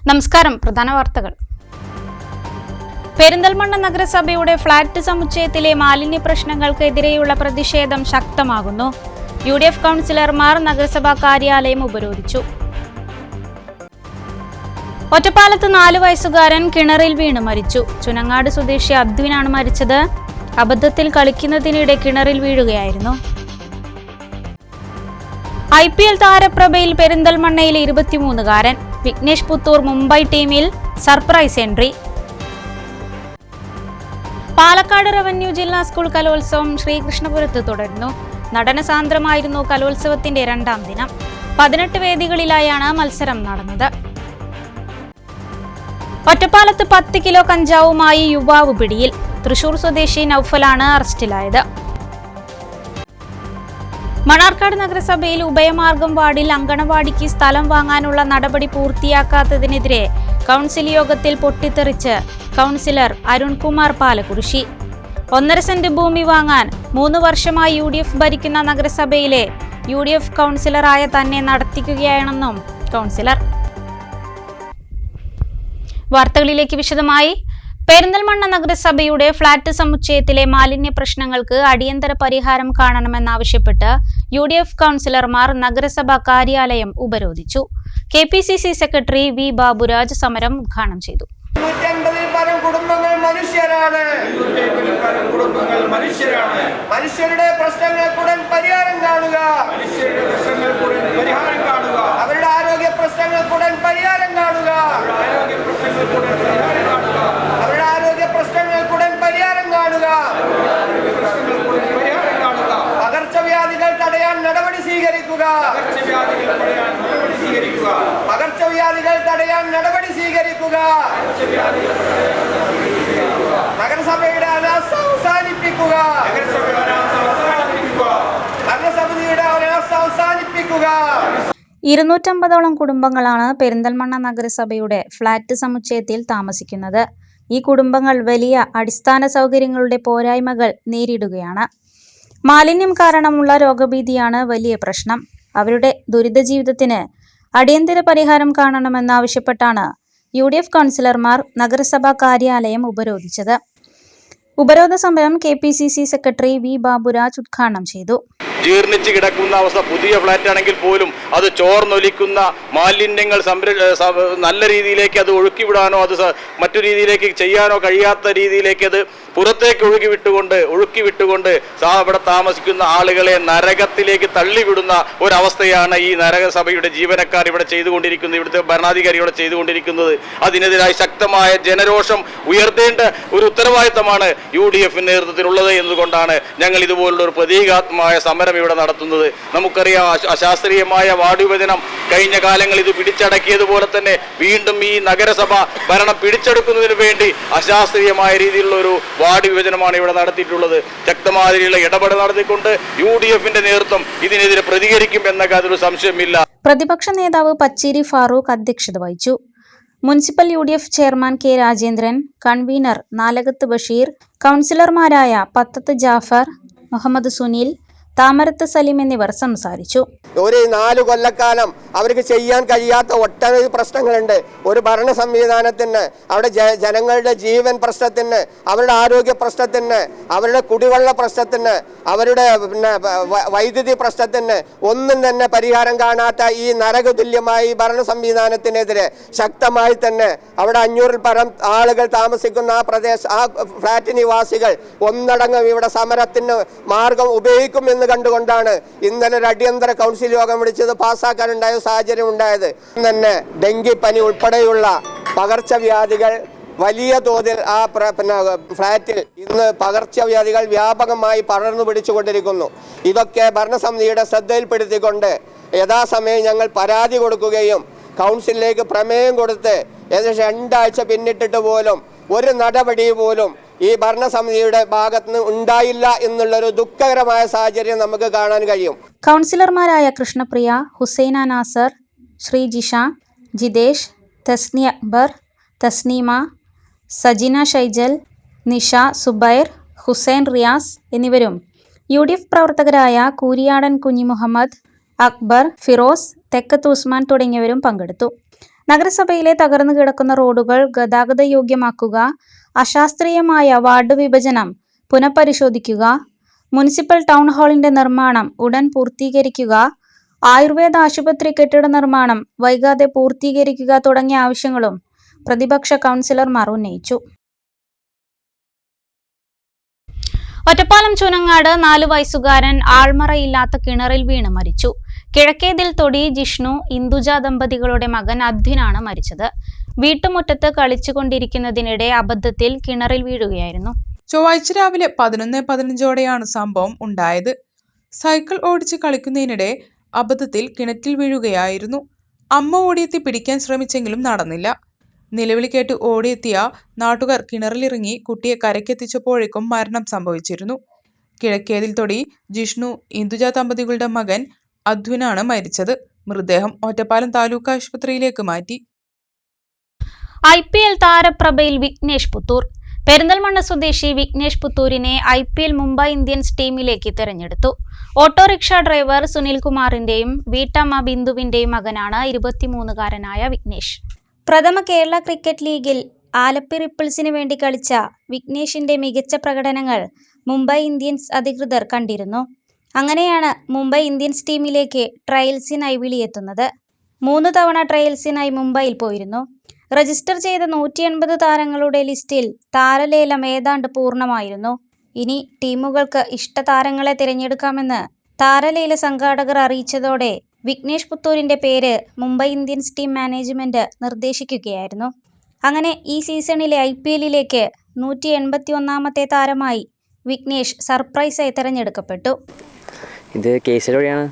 നമസ്കാരം. പ്രധാന വാർത്തകൾ. പെരിന്തൽമണ്ണ നഗരസഭയുടെ ഫ്ളാറ്റ് സമുച്ചയത്തിലെ മാലിന്യ പ്രശ്നങ്ങൾക്കെതിരെയുള്ള പ്രതിഷേധം ശക്തമാകുന്നു. UDF കൗൺസിലർമാർ നഗരസഭാ കാര്യാലയം ഉപരോധിച്ചു. ഒറ്റപ്പാലത്ത് 4 വയസ്സുകാരൻ കിണറിൽ വീണ് മരിച്ചു. ചുനങ്ങാട് സ്വദേശി അദ്വിനാണ് മരിച്ചത്. അബദ്ധത്തിൽ കളിക്കുന്നതിനിടെ കിണറിൽ വീഴുകയായിരുന്നു. IPL താരപ്രഭയിൽ പെരിന്തൽമണ്ണയിലെ 23-കാരൻ വിഘ്നേഷ് പുത്തൂർ മുംബൈ ടീമിൽ സർപ്രൈസ് എൻട്രി. പാലക്കാട് റവന്യൂ ജില്ലാ സ്കൂൾ കലോത്സവം ശ്രീകൃഷ്ണപുരത്ത് തുടരുന്നു. നടനസാന്ദ്രമായിരുന്നു കലോത്സവത്തിന്റെ 2ാം ദിനം. 18 വേദികളിലായാണ് മത്സരം നടന്നത്. ഒറ്റപ്പാലത്ത് 10 കിലോ കഞ്ചാവുമായി യുവാവ് പിടിയിൽ. തൃശൂർ സ്വദേശി നൌഫലാണ് അറസ്റ്റിലായത്. മണാർക്കാട് നഗരസഭയിൽ ഉഭയമാർഗം വാർഡിൽ അങ്കണവാടിക്ക് സ്ഥലം വാങ്ങാനുള്ള നടപടി പൂർത്തിയാക്കാത്തതിനെതിരെ കൗൺസിൽ യോഗത്തിൽ പൊട്ടിത്തെറിച്ച് കൗൺസിലർ അരുൺകുമാർ പാലക്കുറിശി. 1.5 സെന്റ് ഭൂമി വാങ്ങാൻ 3 വർഷമായി UDF ഭരിക്കുന്ന നഗരസഭയിലെ UDF കൗൺസിലറായ തന്നെ നടത്തിക്കുകയാണെന്നും കൗൺസിലർ. വാർത്തകളിലേക്ക് വിശദമായി. പെരിന്തൽമണ്ണ നഗരസഭയുടെ ഫ്ളാറ്റ് സമുച്ചയത്തിലെ മാലിന്യ പ്രശ്നങ്ങൾക്ക് അടിയന്തര പരിഹാരം കാണണമെന്നാവശ്യപ്പെട്ട് UDF കൗൺസിലർമാർ നഗരസഭാ കാര്യാലയം ഉപരോധിച്ചു. KPCC സെക്രട്ടറി V ബാബുരാജ് സമരം ഉദ്ഘാടനം ചെയ്തു. മനുഷ്യരുടെ പ്രശ്നങ്ങൾക്കുടൻ പരിഹാരം കാണുക. അവരുടെ ആരോഗ്യ പ്രശ്നങ്ങൾക്കുടൻ പരിഹാരം കാണുക. അവരുടെ ആരോഗ്യ പ്രശ്നങ്ങൾക്കുടൻ പരിഹാരം കാണുക. പകർച്ചവ്യാധികൾ തടയാൻ നടപടി സ്വീകരിക്കുക. പകർച്ചവ്യാധികൾ തടയാൻ നടപടി സ്വീകരിക്കുക. നഗരസഭയുടെ അനാസ്ഥ അവസാനിപ്പിക്കുക. നഗരസഭയുടെ അനാസ്ഥ അവസാനിപ്പിക്കുക. 250ഓളം കുടുംബങ്ങളാണ് പെരിന്തൽമണ്ണ നഗരസഭയുടെ ഫ്ളാറ്റ് സമുച്ചയത്തിൽ താമസിക്കുന്നത്. ഈ കുടുംബങ്ങൾ വലിയ അടിസ്ഥാന സൗകര്യങ്ങളുടെ പോരായ്മകൾ നേരിടുകയാണ്. മാലിന്യം കാരണമുള്ള രോഗഭീതിയാണ് വലിയ പ്രശ്നം. അവരുടെ ദുരിത ജീവിതത്തിന് അടിയന്തര പരിഹാരം കാണണമെന്നാവശ്യപ്പെട്ടാണ് UDF കൗൺസിലർമാർ നഗരസഭാ കാര്യാലയം ഉപരോധിച്ചത്. ഉപരോധ സമരം KPCC സെക്രട്ടറി V ബാബുരാജ് ഉദ്ഘാടനം ചെയ്തു. ജീർണിച്ച് കിടക്കുന്ന അവസ്ഥ. പുതിയ ഫ്ലാറ്റ് ആണെങ്കിൽ പോലും അത് ചോർന്നൊലിക്കുന്ന മാലിന്യങ്ങൾ നല്ല രീതിയിലേക്ക് അത് ഒഴുക്കിവിടാനോ അത് മറ്റു രീതിയിലേക്ക് ചെയ്യാനോ കഴിയാത്ത രീതിയിലേക്ക് അത് പുറത്തേക്ക് ഒഴുക്കി വിട്ടുകൊണ്ട് അവിടെ താമസിക്കുന്ന ആളുകളെ നരകത്തിലേക്ക് തള്ളിവിടുന്ന ഒരവസ്ഥയാണ് ഈ നരകസഭയുടെ ജീവനക്കാർ ഇവിടെ ചെയ്തുകൊണ്ടിരിക്കുന്നത്, ഇവിടുത്തെ ഭരണാധികാരി ഇവിടെ ചെയ്തുകൊണ്ടിരിക്കുന്നത്. അതിനെതിരായി ശക്തമായ ജനരോഷം ഉയർത്തേണ്ട ഒരു ഉത്തരവാദിത്തമാണ് UDF നേതൃത്വത്തിലുള്ളത് എന്നതുകൊണ്ടാണ് ഞങ്ങൾ ഇതുപോലുള്ള ഒരു പ്രതീകാത്മകമായ സമരം ഇവിടെ നടത്തുന്നത്. നമുക്കറിയാം, അശാസ്ത്രീയമായ വാർഡ് വിഭജനം കഴിഞ്ഞ കാലങ്ങളിൽ ഇത് പിടിച്ചടക്കിയതുപോലെ തന്നെ വീണ്ടും ഈ നഗരസഭ ഭരണം പിടിച്ചെടുക്കുന്നതിന് വേണ്ടി അശാസ്ത്രീയമായ രീതിയിലുള്ള ഒരു വാർഡ് വിഭജനമാണ് ഇവിടെ നടത്തിയിട്ടുള്ളത്. ശക്തമായ രീതിയിലുള്ള ഇടപെടൽ നടത്തിക്കൊണ്ട് UDFന്റെ നേതൃത്വം ഇതിനെതിരെ പ്രതികരിക്കും എന്ന കാര്യത്തിൽ സംശയമില്ല. പ്രതിപക്ഷ നേതാവ് പച്ചേരി ഫാറൂഖ് അധ്യക്ഷത വഹിച്ചു. Municipal UDF chairman K Rajendran, convener Nalakath Basheer, കൗൺസിലർമാരായ പത്തത്ത് ജാഫർ, മുഹമ്മദ് സുനിൽ, താമരത്ത് സലീം എന്നിവർ സംസാരിച്ചു. ഒരു 4 കൊല്ലക്കാലം അവർക്ക് ചെയ്യാൻ കഴിയാത്ത ഒട്ടനവധി പ്രശ്നങ്ങളുണ്ട്. ഒരു ഭരണ സംവിധാനത്തിന്, അവിടെ ജനങ്ങളുടെ ജീവൻ പ്രശ്നത്തിന്, അവരുടെ ആരോഗ്യ പ്രശ്നത്തിന്, അവരുടെ കുടിവെള്ള പ്രശ്നത്തിന്, അവരുടെ വൈദ്യുതി പ്രശ്നത്തിന് ഒന്നും തന്നെ പരിഹാരം കാണാത്ത ഈ നരകതുല്യമായ ഈ ഭരണ സംവിധാനത്തിനെതിരെ ശക്തമായി തന്നെ അവിടെ 500-ൽ പരം ആളുകൾ താമസിക്കുന്ന ആ ഫ്ലാറ്റ് നിവാസികൾ ഒന്നടങ്കം ഇവിടെ സമരത്തിന് മാർഗം ഉപയോഗിക്കുമെന്ന് കണ്ടുകൊണ്ടാണ് ഇന്നലെ ഒരു അടിയന്തര കൗൺസിൽ യോഗം വിളിച്ചത് പാസ്സാക്കാനുണ്ടായ സാഹചര്യം ഉണ്ടായത്. തന്നെ ഡെങ്കിപ്പനി ഉൾപ്പെടെയുള്ള പകർച്ചവ്യാധികൾ വലിയ തോതിൽ ആ ഫ്ലാറ്റിൽ ഇന്ന് പകർച്ചവ്യാധികൾ വ്യാപകമായി പടർന്നു പിടിച്ചുകൊണ്ടിരിക്കുന്നു. ഇതൊക്കെ ഭരണസമിതിയുടെ ശ്രദ്ധയിൽപ്പെടുത്തിക്കൊണ്ട് യഥാസമയം ഞങ്ങൾ പരാതി കൊടുക്കുകയും കൗൺസിലിലേക്ക് പ്രമേയം കൊടുത്ത് ഏകദേശം 2 ആഴ്ച പിന്നിട്ടിട്ട് പോലും ഒരു നടപടി പോലും ഈ ഭരണസമിതിയുടെ ഭാഗത്തുനിന്ന് ഉണ്ടായില്ല എന്നുള്ളൊരു ദുഃഖകരമായ സാഹചര്യം നമുക്ക് കാണാൻ കഴിയും. കൗൺസിലർമാരായ കൃഷ്ണപ്രിയ, ഹുസൈന നാസർ, ശ്രീജിഷ, ജിതേഷ്, തസ്നി അക്ബർ, തസ്നീമ, സജിന ഷൈജൽ, നിഷ, സുബൈർ, ഹുസൈൻ റിയാസ് എന്നിവരും UDF പ്രവർത്തകരായ കൂരിയാടൻ കുഞ്ഞി മുഹമ്മദ്, അക്ബർ, ഫിറോസ്, തെക്കത്ത് ഉസ്മാൻ തുടങ്ങിയവരും പങ്കെടുത്തു. നഗരസഭയിലെ തകർന്നു കിടക്കുന്ന റോഡുകൾ ഗതാഗത യോഗ്യമാക്കുക, അശാസ്ത്രീയമായ വാർഡ് വിഭജനം പുനഃപരിശോധിക്കുക, മുനിസിപ്പൽ ടൗൺ ഹാളിന്റെ നിർമ്മാണം ഉടൻ പൂർത്തീകരിക്കുക, ആയുർവേദ ആശുപത്രി കെട്ടിട നിർമ്മാണം വൈകാതെ പൂർത്തീകരിക്കുക തുടങ്ങിയ ആവശ്യങ്ങളും പ്രതിപക്ഷ കൗൺസിലർമാർ ഉന്നയിച്ചു. ഒറ്റപ്പാലം ചുനങ്ങാട് 4 വയസ്സുകാരൻ ആൾമറയില്ലാത്ത കിണറിൽ വീണ് മരിച്ചു. കിഴക്കേതിൽ തൊടി ജിഷ്ണു ഇന്ദുജ ദമ്പതികളുടെ മകൻ അധ്വിനാണ് മരിച്ചത്. വീട്ടുമുറ്റത്ത് കളിച്ചുകൊണ്ടിരിക്കുന്നതിനിടെ അബദ്ധത്തിൽ കിണറിൽ വീഴുകയായിരുന്നു. ചൊവ്വാഴ്ച രാവിലെ 11:15 സംഭവം ഉണ്ടായത്. സൈക്കിൾ ഓടിച്ച് കളിക്കുന്നതിനിടെ അബദ്ധത്തിൽ കിണറ്റിൽ വീഴുകയായിരുന്നു. അമ്മ ഓടിയെത്തി പിടിക്കാൻ ശ്രമിച്ചെങ്കിലും നടന്നില്ല. നിലവിളി കേട്ട് ഓടിയെത്തിയ നാട്ടുകാർ കിണറിലിറങ്ങി കുട്ടിയെ കരയ്ക്കെത്തിച്ചപ്പോഴേക്കും മരണം സംഭവിച്ചിരുന്നു. കിഴക്കേതിൽ തൊടി ജിഷ്ണു ഇന്ദുജ ദമ്പതികളുടെ മകൻ അധ്വിനാണ് മരിച്ചത്. മൃതദേഹം ഒറ്റപ്പാലം താലൂക്ക് ആശുപത്രിയിലേക്ക് മാറ്റി. IPL താരപ്രഭയിൽ വിഘ്നേഷ് പുത്തൂർ. പെരിന്തൽമണ്ണ സ്വദേശി വിഘ്നേഷ് പുത്തൂരിനെ IPL മുംബൈ ഇന്ത്യൻസ് ടീമിലേക്ക് തിരഞ്ഞെടുത്തു. ഓട്ടോറിക്ഷ ഡ്രൈവർ സുനിൽകുമാറിന്റെയും വീട്ടമ്മ ബിന്ദുവിന്റെയും മകനാണ് 23-കാരനായ വിഘ്നേഷ്. പ്രഥമ കേരള ക്രിക്കറ്റ് ലീഗിൽ ആലപ്പി റിപ്പിൾസിന് വേണ്ടി കളിച്ച വിഘ്നേഷിന്റെ മികച്ച പ്രകടനങ്ങൾ മുംബൈ ഇന്ത്യൻസ് അധികൃതർ കണ്ടിരുന്നു. അങ്ങനെയാണ് മുംബൈ ഇന്ത്യൻസ് ടീമിലേക്ക് ട്രയൽസിനായി വിളിയെത്തുന്നത്. 3 തവണ ട്രയൽസിനായി മുംബൈയിൽ പോയിരുന്നു. രജിസ്റ്റർ ചെയ്ത 180 താരങ്ങളുടെ ലിസ്റ്റിൽ താരലേലം ഏതാണ്ട് പൂർണ്ണമായിരുന്നു. ഇനി ടീമുകൾക്ക് ഇഷ്ടതാരങ്ങളെ തിരഞ്ഞെടുക്കാമെന്ന് താരലേല സംഘാടകർ അറിയിച്ചതോടെ വിഘ്നേഷ് പുത്തൂരിന്റെ പേര് മുംബൈ ഇന്ത്യൻസ് ടീം മാനേജ്മെന്റ് നിർദ്ദേശിക്കുകയായിരുന്നു. അങ്ങനെ ഈ സീസണിലെ IPLലേക്ക് 181ാമത്തെ താരമായി വിഘ്നേഷ് സർപ്രൈസായി തിരഞ്ഞെടുക്കപ്പെട്ടു. ഇത് കേസിലൂടെയാണ്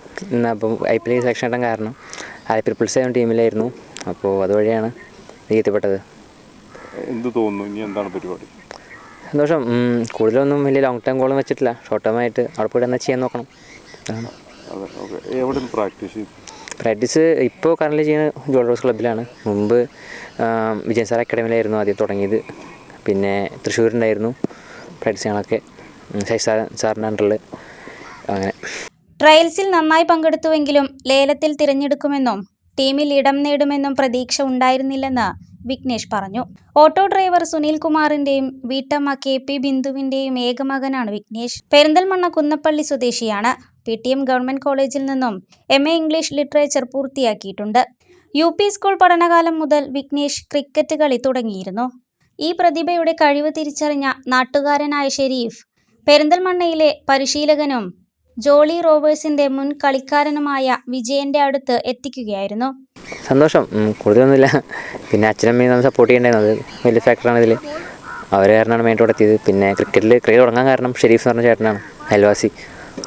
അപ്പം IPL സെലക്ഷൻ കിട്ടാൻ കാരണം. ആലപ്പി റിപ്പിൾസ് ആയ ടീമിലായിരുന്നു. അപ്പോൾ അതുവഴിയാണ് എത്തിപ്പെട്ടത്. എന്ത് തോന്നുന്നു, ഇനി എന്താണ് പരിപാടി? സന്തോഷം. കൂടുതലൊന്നും വലിയ ലോങ് ടൈം ഗോളും വെച്ചിട്ടില്ല. ഷോർട്ട് ടൈം ആയിട്ട് അവിടെ പോയി എന്നാൽ ചെയ്യാൻ നോക്കണം. പ്രാക്ടീസ് ഇപ്പോൾ കറന്റ് ചെയ്യുന്ന ജോൾറോസ് ക്ലബ്ബിലാണ്. മുമ്പ് വിജയൻ സാർ അക്കാഡമിയിലായിരുന്നു ആദ്യം തുടങ്ങിയത്. പിന്നെ തൃശ്ശൂരുണ്ടായിരുന്നു പ്രാക്ടീസുകളൊക്കെ സാറിൻ്റെ അണ്ടറിൽ. അങ്ങനെ ട്രയൽസിൽ നന്നായി പങ്കെടുത്തുവെങ്കിലും ലേലത്തിൽ തിരഞ്ഞെടുക്കുമെന്നും ടീമിൽ ഇടം നേടുമെന്നും പ്രതീക്ഷ ഉണ്ടായിരുന്നില്ലെന്ന് വിഘ്നേഷ് പറഞ്ഞു. ഓട്ടോ ഡ്രൈവർ സുനിൽ കുമാറിന്റെയും വീട്ടമ്മ KP ബിന്ദുവിന്റെയും ഏകമകനാണ് വിഘ്നേഷ്. പെരിന്തൽമണ്ണ കുന്നപ്പള്ളി സ്വദേശിയാണ്. PTM ഗവൺമെന്റ് കോളേജിൽ നിന്നും MA ഇംഗ്ലീഷ് ലിറ്ററേച്ചർ പൂർത്തിയാക്കിയിട്ടുണ്ട്. UP സ്കൂൾ പഠനകാലം മുതൽ വിഘ്നേഷ് ക്രിക്കറ്റ് കളി തുടങ്ങിയിരുന്നു. ഈ പ്രതിഭയുടെ കഴിവ് തിരിച്ചറിഞ്ഞ നാട്ടുകാരനായ ഷെരീഫ് പെരിന്തൽമണ്ണയിലെ പരിശീലകനും ജോളി റോവേഴ്സിന്റെ മുൻ കളിക്കാരനുമായ വിജയന്റെ അടുത്ത് എത്തിക്കുകയായിരുന്നു. സന്തോഷം. കൂടുതലൊന്നുമില്ല. പിന്നെ അച്ഛനമ്മയും നമ്മൾ സപ്പോർട്ട് ചെയ്യേണ്ടായിരുന്നു. അത് വലിയ ഫാക്ടറാണ് ഇതിൽ. അവർ കാരണമാണ് മെയിൻ എത്തിയത്. പിന്നെ ക്രിക്കറ്റിൽ കളി തുടങ്ങാൻ കാരണം ഷെരീഫ് എന്ന് പറഞ്ഞ ചേട്ടനാണ്, അയൽവാസി.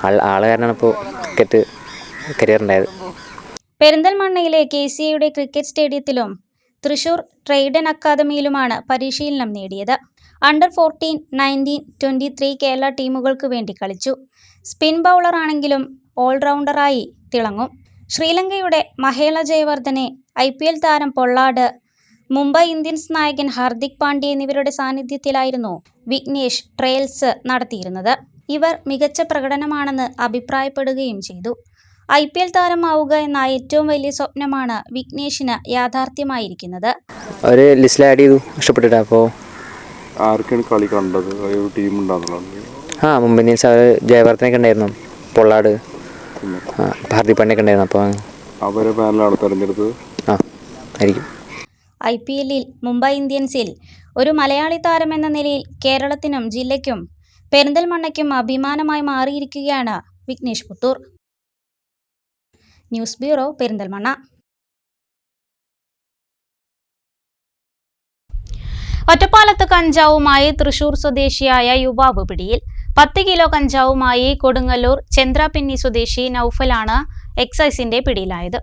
ആൾ കാരണമാണ് ഇപ്പോൾ ക്രിക്കറ്റ് കരിയർ ഉണ്ടായത്. പെരിന്തൽമണ്ണയിലെ KCAയുടെ ക്രിക്കറ്റ് സ്റ്റേഡിയത്തിലും തൃശൂർ ട്രൈഡൻ അക്കാദമിയിലുമാണ് പരിശീലനം നേടിയത്. അണ്ടർ 14, 19, 23 കേരള ടീമുകൾക്ക് വേണ്ടി കളിച്ചു. സ്പിൻ ബൗളറാണെങ്കിലും ഓൾറൗണ്ടറായി തിളങ്ങും. ശ്രീലങ്കയുടെ മഹേള ജയവർദ്ധനെ, IPL താരം പൊള്ളാഡ്, മുംബൈ ഇന്ത്യൻസ് നായകൻ ഹാർദിക് പാണ്ഡ്യ എന്നിവരുടെ സാന്നിധ്യത്തിലായിരുന്നു വിഘ്നേഷ് ട്രയൽസ് നടത്തിയിരുന്നത്. ഇവർ മികച്ച പ്രകടനമാണെന്ന് അഭിപ്രായപ്പെടുകയും ചെയ്തു. IPL താരമാവുക എന്ന ഏറ്റവും വലിയ സ്വപ്നമാണ് വിഘ്നേഷിന് യാഥാർത്ഥ്യമായിരിക്കുന്നത്. ഒരു ലിസ്റ്റിൽ ആഡ് ചെയ്തു, ഇഷ്ടപ്പെട്ടിട്ട്. അപ്പോൾ ആർക്കാണ് കളി കണ്ടത്? ടീം മുംബൈ ഇന്ത്യൻസ് അവർ ജയവർദ്ധനൊക്കെ ഉണ്ടായിരുന്നു, പൊള്ളാട്, ഹാർദിക് പാണ്ഡ്യൊക്കെ ഉണ്ടായിരുന്നു. അപ്പോൾ അവരെ പാനലാണ് തെരഞ്ഞെടുത്തത്. ആയിരിക്കും. IPLൽ മുംബൈ ഇന്ത്യൻസിൽ ഒരു മലയാളി താരം എന്ന നിലയിൽ കേരളത്തിനും ജില്ലയ്ക്കും പെരിന്തൽമണ്ണയ്ക്കും അഭിമാനമായി മാറിയിരിക്കുകയാണ് വിഘ്നേഷ് പുത്തൂർ. News bureau, Perinthalmanna. ഒറ്റപ്പാലത്ത് കഞ്ചാവുമായി തൃശൂർ സ്വദേശിയായ യുവാവ് പിടിയിൽ. 10 കിലോ കഞ്ചാവുമായി കൊടുങ്ങല്ലൂർ ചന്ദ്രാപിന്നി സ്വദേശി നൌഫലാണ് എക്സൈസിന്റെ പിടിയിലായത്.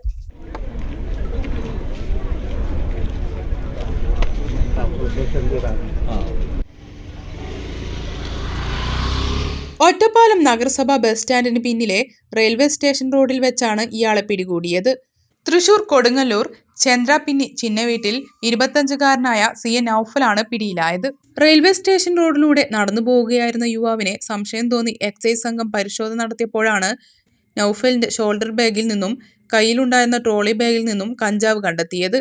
ഒറ്റപ്പാലം നഗരസഭ ബസ് സ്റ്റാൻഡിന് പിന്നിലെ റെയിൽവേ സ്റ്റേഷൻ റോഡിൽ വെച്ചാണ് ഇയാളെ പിടികൂടിയത്. തൃശൂർ കൊടുങ്ങല്ലൂർ ചന്ദ്രാപിന്നി ചിന്നവീട്ടിൽ 25-കാരനായ CA നൌഫലാണ് പിടിയിലായത്. റെയിൽവേ സ്റ്റേഷൻ റോഡിലൂടെ നടന്നു പോവുകയായിരുന്ന യുവാവിനെ സംശയം തോന്നി എക്സൈസ് സംഘം പരിശോധന നടത്തിയപ്പോഴാണ് നൌഫലിന്റെ ഷോൾഡർ ബാഗിൽ നിന്നും കയ്യിലുണ്ടായിരുന്ന ട്രോളി ബാഗിൽ നിന്നും കഞ്ചാവ് കണ്ടെത്തിയത്.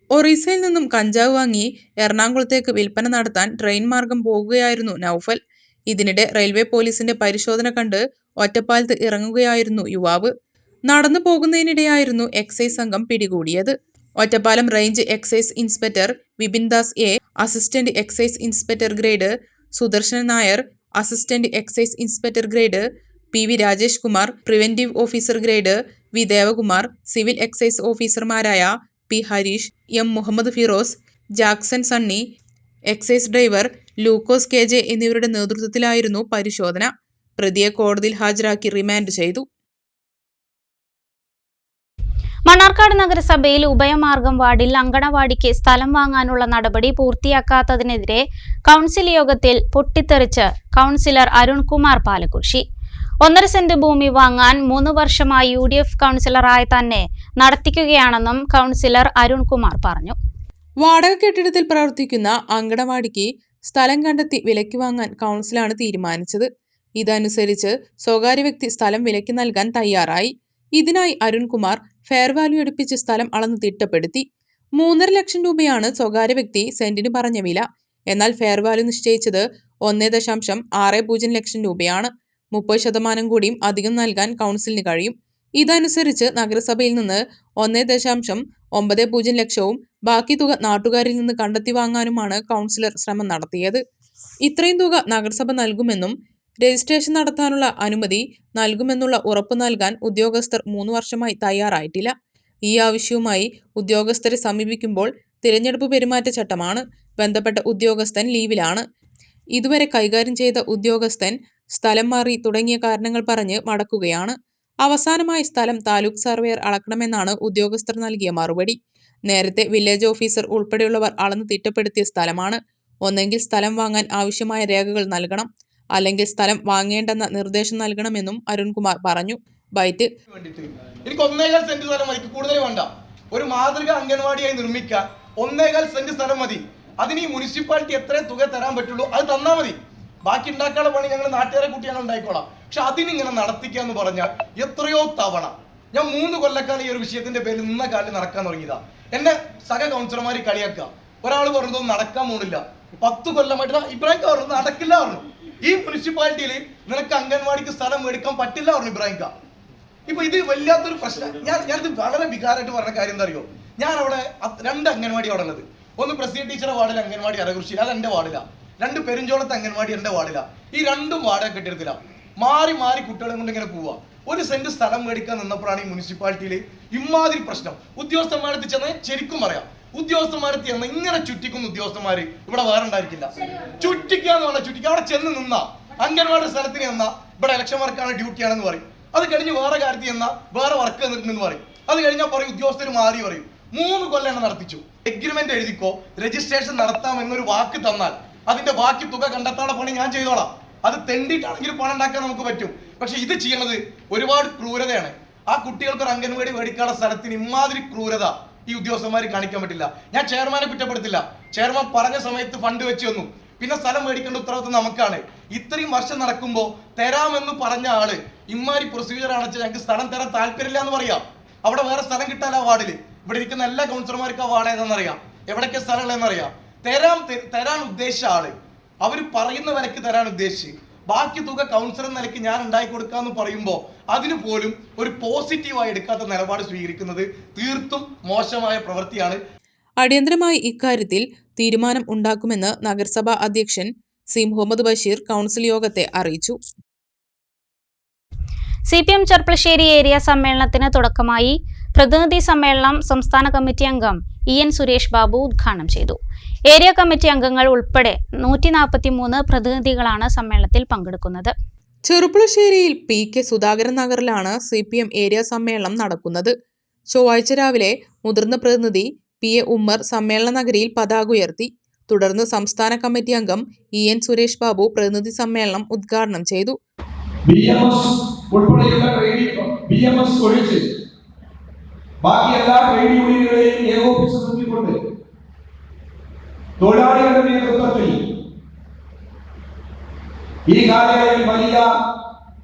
ഒറീസയിൽ നിന്നും കഞ്ചാവ് വാങ്ങി എറണാകുളത്തേക്ക് വിൽപ്പന നടത്താൻ ട്രെയിൻ മാർഗം പോകുകയായിരുന്നു നൌഫൽ. ഇതിനിടെ റെയിൽവേ പോലീസിന്റെ പരിശോധന കണ്ട് ഒറ്റപ്പാലത്ത് ഇറങ്ങുകയായിരുന്നു യുവാവ്. നടന്നു പോകുന്നതിനിടെയായിരുന്നു എക്സൈസ് സംഘം പിടികൂടിയത്. Ottapalam range excise inspector Vipin Das A, assistant excise inspector grade Sudarshan Nair, assistant excise inspector grade PV Rajesh Kumar, preventive officer grade V Devakumar, civil excise ഓഫീസർമാരായ P Harish, M Muhammad Firoz, Jackson Sunny, excise driver Lukose KJ എന്നിവരുടെ നേതൃത്വത്തിലായിരുന്നു പരിശോധന. പ്രതിയെ കോടതിയിൽ ഹാജരാക്കി റിമാൻഡ് ചെയ്തു. മണ്ണാർക്കാട് നഗരസഭയിൽ ഉഭയമാർഗം വാർഡിൽ അങ്കണവാടിക്ക് സ്ഥലം വാങ്ങാനുള്ള നടപടി പൂർത്തിയാക്കാത്തതിനെതിരെ കൗൺസിൽ യോഗത്തിൽ പൊട്ടിത്തെറിച്ച് കൗൺസിലർ അരുൺകുമാർ പാലക്കുറിശി. 1.5 സെന്റ് ഭൂമി വാങ്ങാൻ 3 വർഷമായി UDF കൗൺസിലറായ തന്നെ നടത്തിക്കുകയാണെന്നും കൗൺസിലർ അരുൺകുമാർ പറഞ്ഞു. വാടക കെട്ടിടത്തിൽ പ്രവർത്തിക്കുന്ന അങ്കണവാടിക്ക് സ്ഥലം കണ്ടെത്തി വിലയ്ക്ക് വാങ്ങാൻ കൗൺസിലാണ് തീരുമാനിച്ചത്. ഇതനുസരിച്ച് സ്വകാര്യ വ്യക്തി സ്ഥലം വിലയ്ക്ക് നൽകാൻ തയ്യാറായി. ഇതിനായി അരുൺകുമാർ ഫെയർ വാല്യൂ എടുപ്പിച്ച് സ്ഥലം അളന്ന് തിട്ടപ്പെടുത്തി. 3.5 ലക്ഷം രൂപയാണ് സ്വകാര്യ വ്യക്തി സെന്റിന് പറഞ്ഞ വില. എന്നാൽ ഫെയർ വാല്യൂ നിശ്ചയിച്ചത് 1.60 ലക്ഷം രൂപയാണ്. 30% കൂടിയും അധികം നൽകാൻ കൗൺസിലിന് കഴിയും. ഇതനുസരിച്ച് നഗരസഭയിൽ നിന്ന് 1.90 ലക്ഷവും ബാക്കി തുക നാട്ടുകാരിൽ നിന്ന് കണ്ടെത്തി വാങ്ങാനുമാണ് കൗൺസിലർ ശ്രമം നടത്തിയത്. ഇത്രയും തുക നഗരസഭ നൽകുമെന്നും രജിസ്ട്രേഷൻ നടത്താനുള്ള അനുമതി നൽകുമെന്നുള്ള ഉറപ്പ് നൽകാൻ ഉദ്യോഗസ്ഥർ 3 വർഷമായി തയ്യാറായിട്ടില്ല. ഈ ആവശ്യവുമായി ഉദ്യോഗസ്ഥരെ സമീപിക്കുമ്പോൾ തിരഞ്ഞെടുപ്പ് പെരുമാറ്റച്ചട്ടമാണ്. ബന്ധപ്പെട്ട ഉദ്യോഗസ്ഥൻ ലീവിലാണ്. ഇതുവരെ കൈകാര്യം ചെയ്ത ഉദ്യോഗസ്ഥൻ സ്ഥലം മാറി തുടങ്ങിയ കാരണങ്ങൾ പറഞ്ഞ് മടക്കുകയാണ്. അവസാനമായി സ്ഥലം താലൂക്ക് സർവേയർ അളക്കണമെന്നാണ് ഉദ്യോഗസ്ഥർ നൽകിയ മറുപടി. നേരത്തെ വില്ലേജ് ഓഫീസർ ഉൾപ്പെടെയുള്ളവർ അളന്ന് തിട്ടപ്പെടുത്തിയ സ്ഥലമാണ്. ഒന്നെങ്കിൽ സ്ഥലം വാങ്ങാൻ ആവശ്യമായ രേഖകൾ നൽകണം, അല്ലെങ്കിൽ സ്ഥലം വാങ്ങേണ്ടെന്ന നിർദ്ദേശം നൽകണമെന്നും അരുൺകുമാർ പറഞ്ഞു. ബൈറ്റ് എനിക്ക് 1.25 സെന്റ് സ്ഥലം മതി, കൂടുതൽ വേണ്ട. ഒരു മാതൃക അംഗൻവാടിയായി നിർമ്മിക്കാൻ 1.25 സെന്റ് സ്ഥലം മതി. അതിന് ഈ മുനിസിപ്പാലിറ്റി എത്ര തുക തരാൻ പറ്റുള്ളൂ അത് തന്നാൽ മതി. ബാക്കി ഉണ്ടാക്കാനുള്ള പണി ഞങ്ങൾ നാട്ടുകാരെ കൂട്ടി ഞങ്ങൾ ഉണ്ടായിക്കോളാം. പക്ഷെ അതിനിങ്ങനെ നടത്തിക്കാന്ന് പറഞ്ഞാൽ എത്രയോ തവണ ഞാൻ 3 കൊല്ലക്കാലം ഈ ഒരു വിഷയത്തിന്റെ പേരിൽ നിന്ന കാലിൽ നടക്കാൻ തുടങ്ങിയതാ. എന്നെ സഹ കൗൺസിലർമാർ കളിയാക്കുക. ഒരാൾ പറഞ്ഞതൊന്നും നടക്കാൻ പോണില്ല. 10 കൊല്ലമായിട്ട് ഇബ്രാഹിം പറഞ്ഞു നടക്കില്ല പറഞ്ഞു. ഈ മുനിസിപ്പാലിറ്റിയിൽ നിനക്ക് അംഗൻവാടിക്ക് സ്ഥലം മേടിക്കാൻ പറ്റില്ല പറഞ്ഞു ഇബ്രാഹിം. ഇപ്പൊ ഇത് വല്ലാത്തൊരു പ്രശ്നം. ഞാനിത് വളരെ വികാരമായിട്ട് പറഞ്ഞ കാര്യം എന്താ അറിയോ? ഞാൻ അവിടെ 2 അംഗൻവാടി അവിടെ ഉള്ളത്. ഒന്ന് പ്രസിഡന്റ് ടീച്ചറുടെ വാർഡിൽ അംഗൻവാടി അരകൃഷി, അത് എന്റെ വാർഡില. 2 പെരുഞ്ചോളത്തെ അംഗൻവാടി എന്റെ വാർഡില. ഈ 2ഉം വാടക കെട്ടിടത്തില. മാറി മാറി കുട്ടികളെ കൊണ്ട് ഇങ്ങനെ പോവാ. 1 സെന്റ് സ്ഥലം മേടിക്കാൻ നിന്നപ്പോഴാണ് ഈ മുനിസിപ്പാലിറ്റിയിൽ ഇമാതിരി പ്രശ്നം. ഉദ്യോഗസ്ഥന്മാരെത്തി ചെന്ന് ശരിക്കും പറയാം, ഉദ്യോഗസ്ഥന്മാരെത്തി ചെന്ന് ഇങ്ങനെ ചുറ്റിക്കുന്ന ഉദ്യോഗസ്ഥന്മാര് ഇവിടെ വേറെ ഉണ്ടായിരിക്കില്ല. ചുറ്റിക്കാന്ന് പറഞ്ഞാൽ ചുറ്റിക്കുക. അവിടെ ചെന്ന് നിന്നാ അംഗൻവാടി സ്ഥലത്തിന് ചെന്നാ ഇവിടെ ഇലക്ഷൻ വർക്കാണ് ഡ്യൂട്ടിയാണെന്ന് പറയും. അത് കഴിഞ്ഞ് വേറെ കാര്യത്തിൽ ചെന്നാ വേറെ വർക്ക് എന്ന് പറയും. അത് കഴിഞ്ഞാൽ പറയും ഉദ്യോഗസ്ഥർ മാറി പറയും. 3 കൊല്ലം എന്നെ നടത്തിച്ചു. എഗ്രിമെന്റ് എഴുതിക്കോ, രജിസ്ട്രേഷൻ നടത്താം എന്നൊരു വാക്ക് തന്നാൽ അതിന്റെ ബാക്കി തുക കണ്ടെത്താനുള്ള പണി ഞാൻ ചെയ്തോളാം. അത് തെണ്ടിയിട്ടാണെങ്കിൽ പണം ഉണ്ടാക്കാൻ നമുക്ക് പറ്റും. പക്ഷെ ഇത് ചെയ്യണത് ഒരുപാട് ക്രൂരതയാണ്. ആ കുട്ടികൾക്ക് ഒരു അംഗൻവാടി മേടിക്കാനുള്ള സ്ഥലത്തിന് ഇമാതിരി ക്രൂരത ഈ ഉദ്യോഗസ്ഥന്മാർ കാണിക്കാൻ പറ്റില്ല. ഞാൻ ചെയർമാനെ കുറ്റപ്പെടുത്തില്ല. ചെയർമാൻ പറഞ്ഞ സമയത്ത് ഫണ്ട് വെച്ച് തന്നു. പിന്നെ സ്ഥലം മേടിക്കേണ്ട ഉത്തരവാദിത്വം നമുക്കാണ്. ഇത്രയും വർഷം നടക്കുമ്പോൾ തരാമെന്ന് പറഞ്ഞ ആള് ഇമാതിരി പ്രൊസീജിയർ ആണെന്ന് ഞങ്ങൾക്ക് സ്ഥലം തരാൻ താല്പര്യമില്ല എന്ന് പറയാം. അവിടെ വേറെ സ്ഥലം കിട്ടാൻ ആ വാർഡില് ഇവിടെ ഇരിക്കുന്ന എല്ലാ കൗൺസിലർമാർക്കും ആ വാർഡ് ഏതാണെന്നറിയാം, എവിടേക്ക് സ്ഥലം ഉള്ളതെന്നറിയാം. തരാൻ ഉദ്ദേശിച്ച ആള് അവർ പറയുന്ന വിലക്ക് തരാൻ ഉദ്ദേശിച്ച് ബാക്കി തുക കൗൺസിലർ നിലയ്ക്ക് ഞാൻ ഉണ്ടാക്കി കൊടുക്കാന്ന് പറയുമ്പോൾ അതിന് പോലും ഒരു പോസിറ്റീവായി എടുക്കാത്ത നിലപാട് സ്വീകരിക്കുന്നത് തീർത്തും മോശമായ പ്രവൃത്തിയാണ്. അടിയന്തരമായി ഇക്കാര്യത്തിൽ തീരുമാനം ഉണ്ടാക്കുമെന്ന് നഗരസഭാ അധ്യക്ഷൻ സി മുഹമ്മദ് ബഷീർ കൗൺസിൽ യോഗത്തെ അറിയിച്ചു. CPM ചെർപ്പളശ്ശേരി ഏരിയ സമ്മേളനത്തിന് തുടക്കമായി. പ്രതിനിധി സമ്മേളനം സംസ്ഥാന കമ്മിറ്റി അംഗം EN സുരേഷ് ബാബു ഉദ്ഘാടനം ചെയ്തു. ഏരിയ കമ്മിറ്റി അംഗങ്ങൾ ഉൾപ്പെടെ 143 പ്രതിനിധികളാണ് സമ്മേളനത്തിൽ പങ്കെടുക്കുന്നത്. ചെറുപ്പളശ്ശേരിയിൽ PK സുധാകരൻ നഗറിലാണ് CPM ഏരിയ സമ്മേളനം നടക്കുന്നത്. ചൊവ്വാഴ്ച രാവിലെ മുതിർന്ന പ്രതിനിധി PA ഉമ്മർ സമ്മേളന നഗരിയിൽ പതാക ഉയർത്തി. തുടർന്ന് സംസ്ഥാന കമ്മിറ്റി അംഗം EN സുരേഷ് ബാബു പ്രതിനിധി സമ്മേളനം ഉദ്ഘാടനം ചെയ്തു. ബാക്കി എല്ലാ ട്രേഡ് യൂണിയനുകളെയും ഏകോപിച്ച് നിർത്തിക്കൊണ്ട് തൊഴിലാളികളുടെ നേതൃത്വത്തിൽ ഈ കാലയളവിൽ വലിയ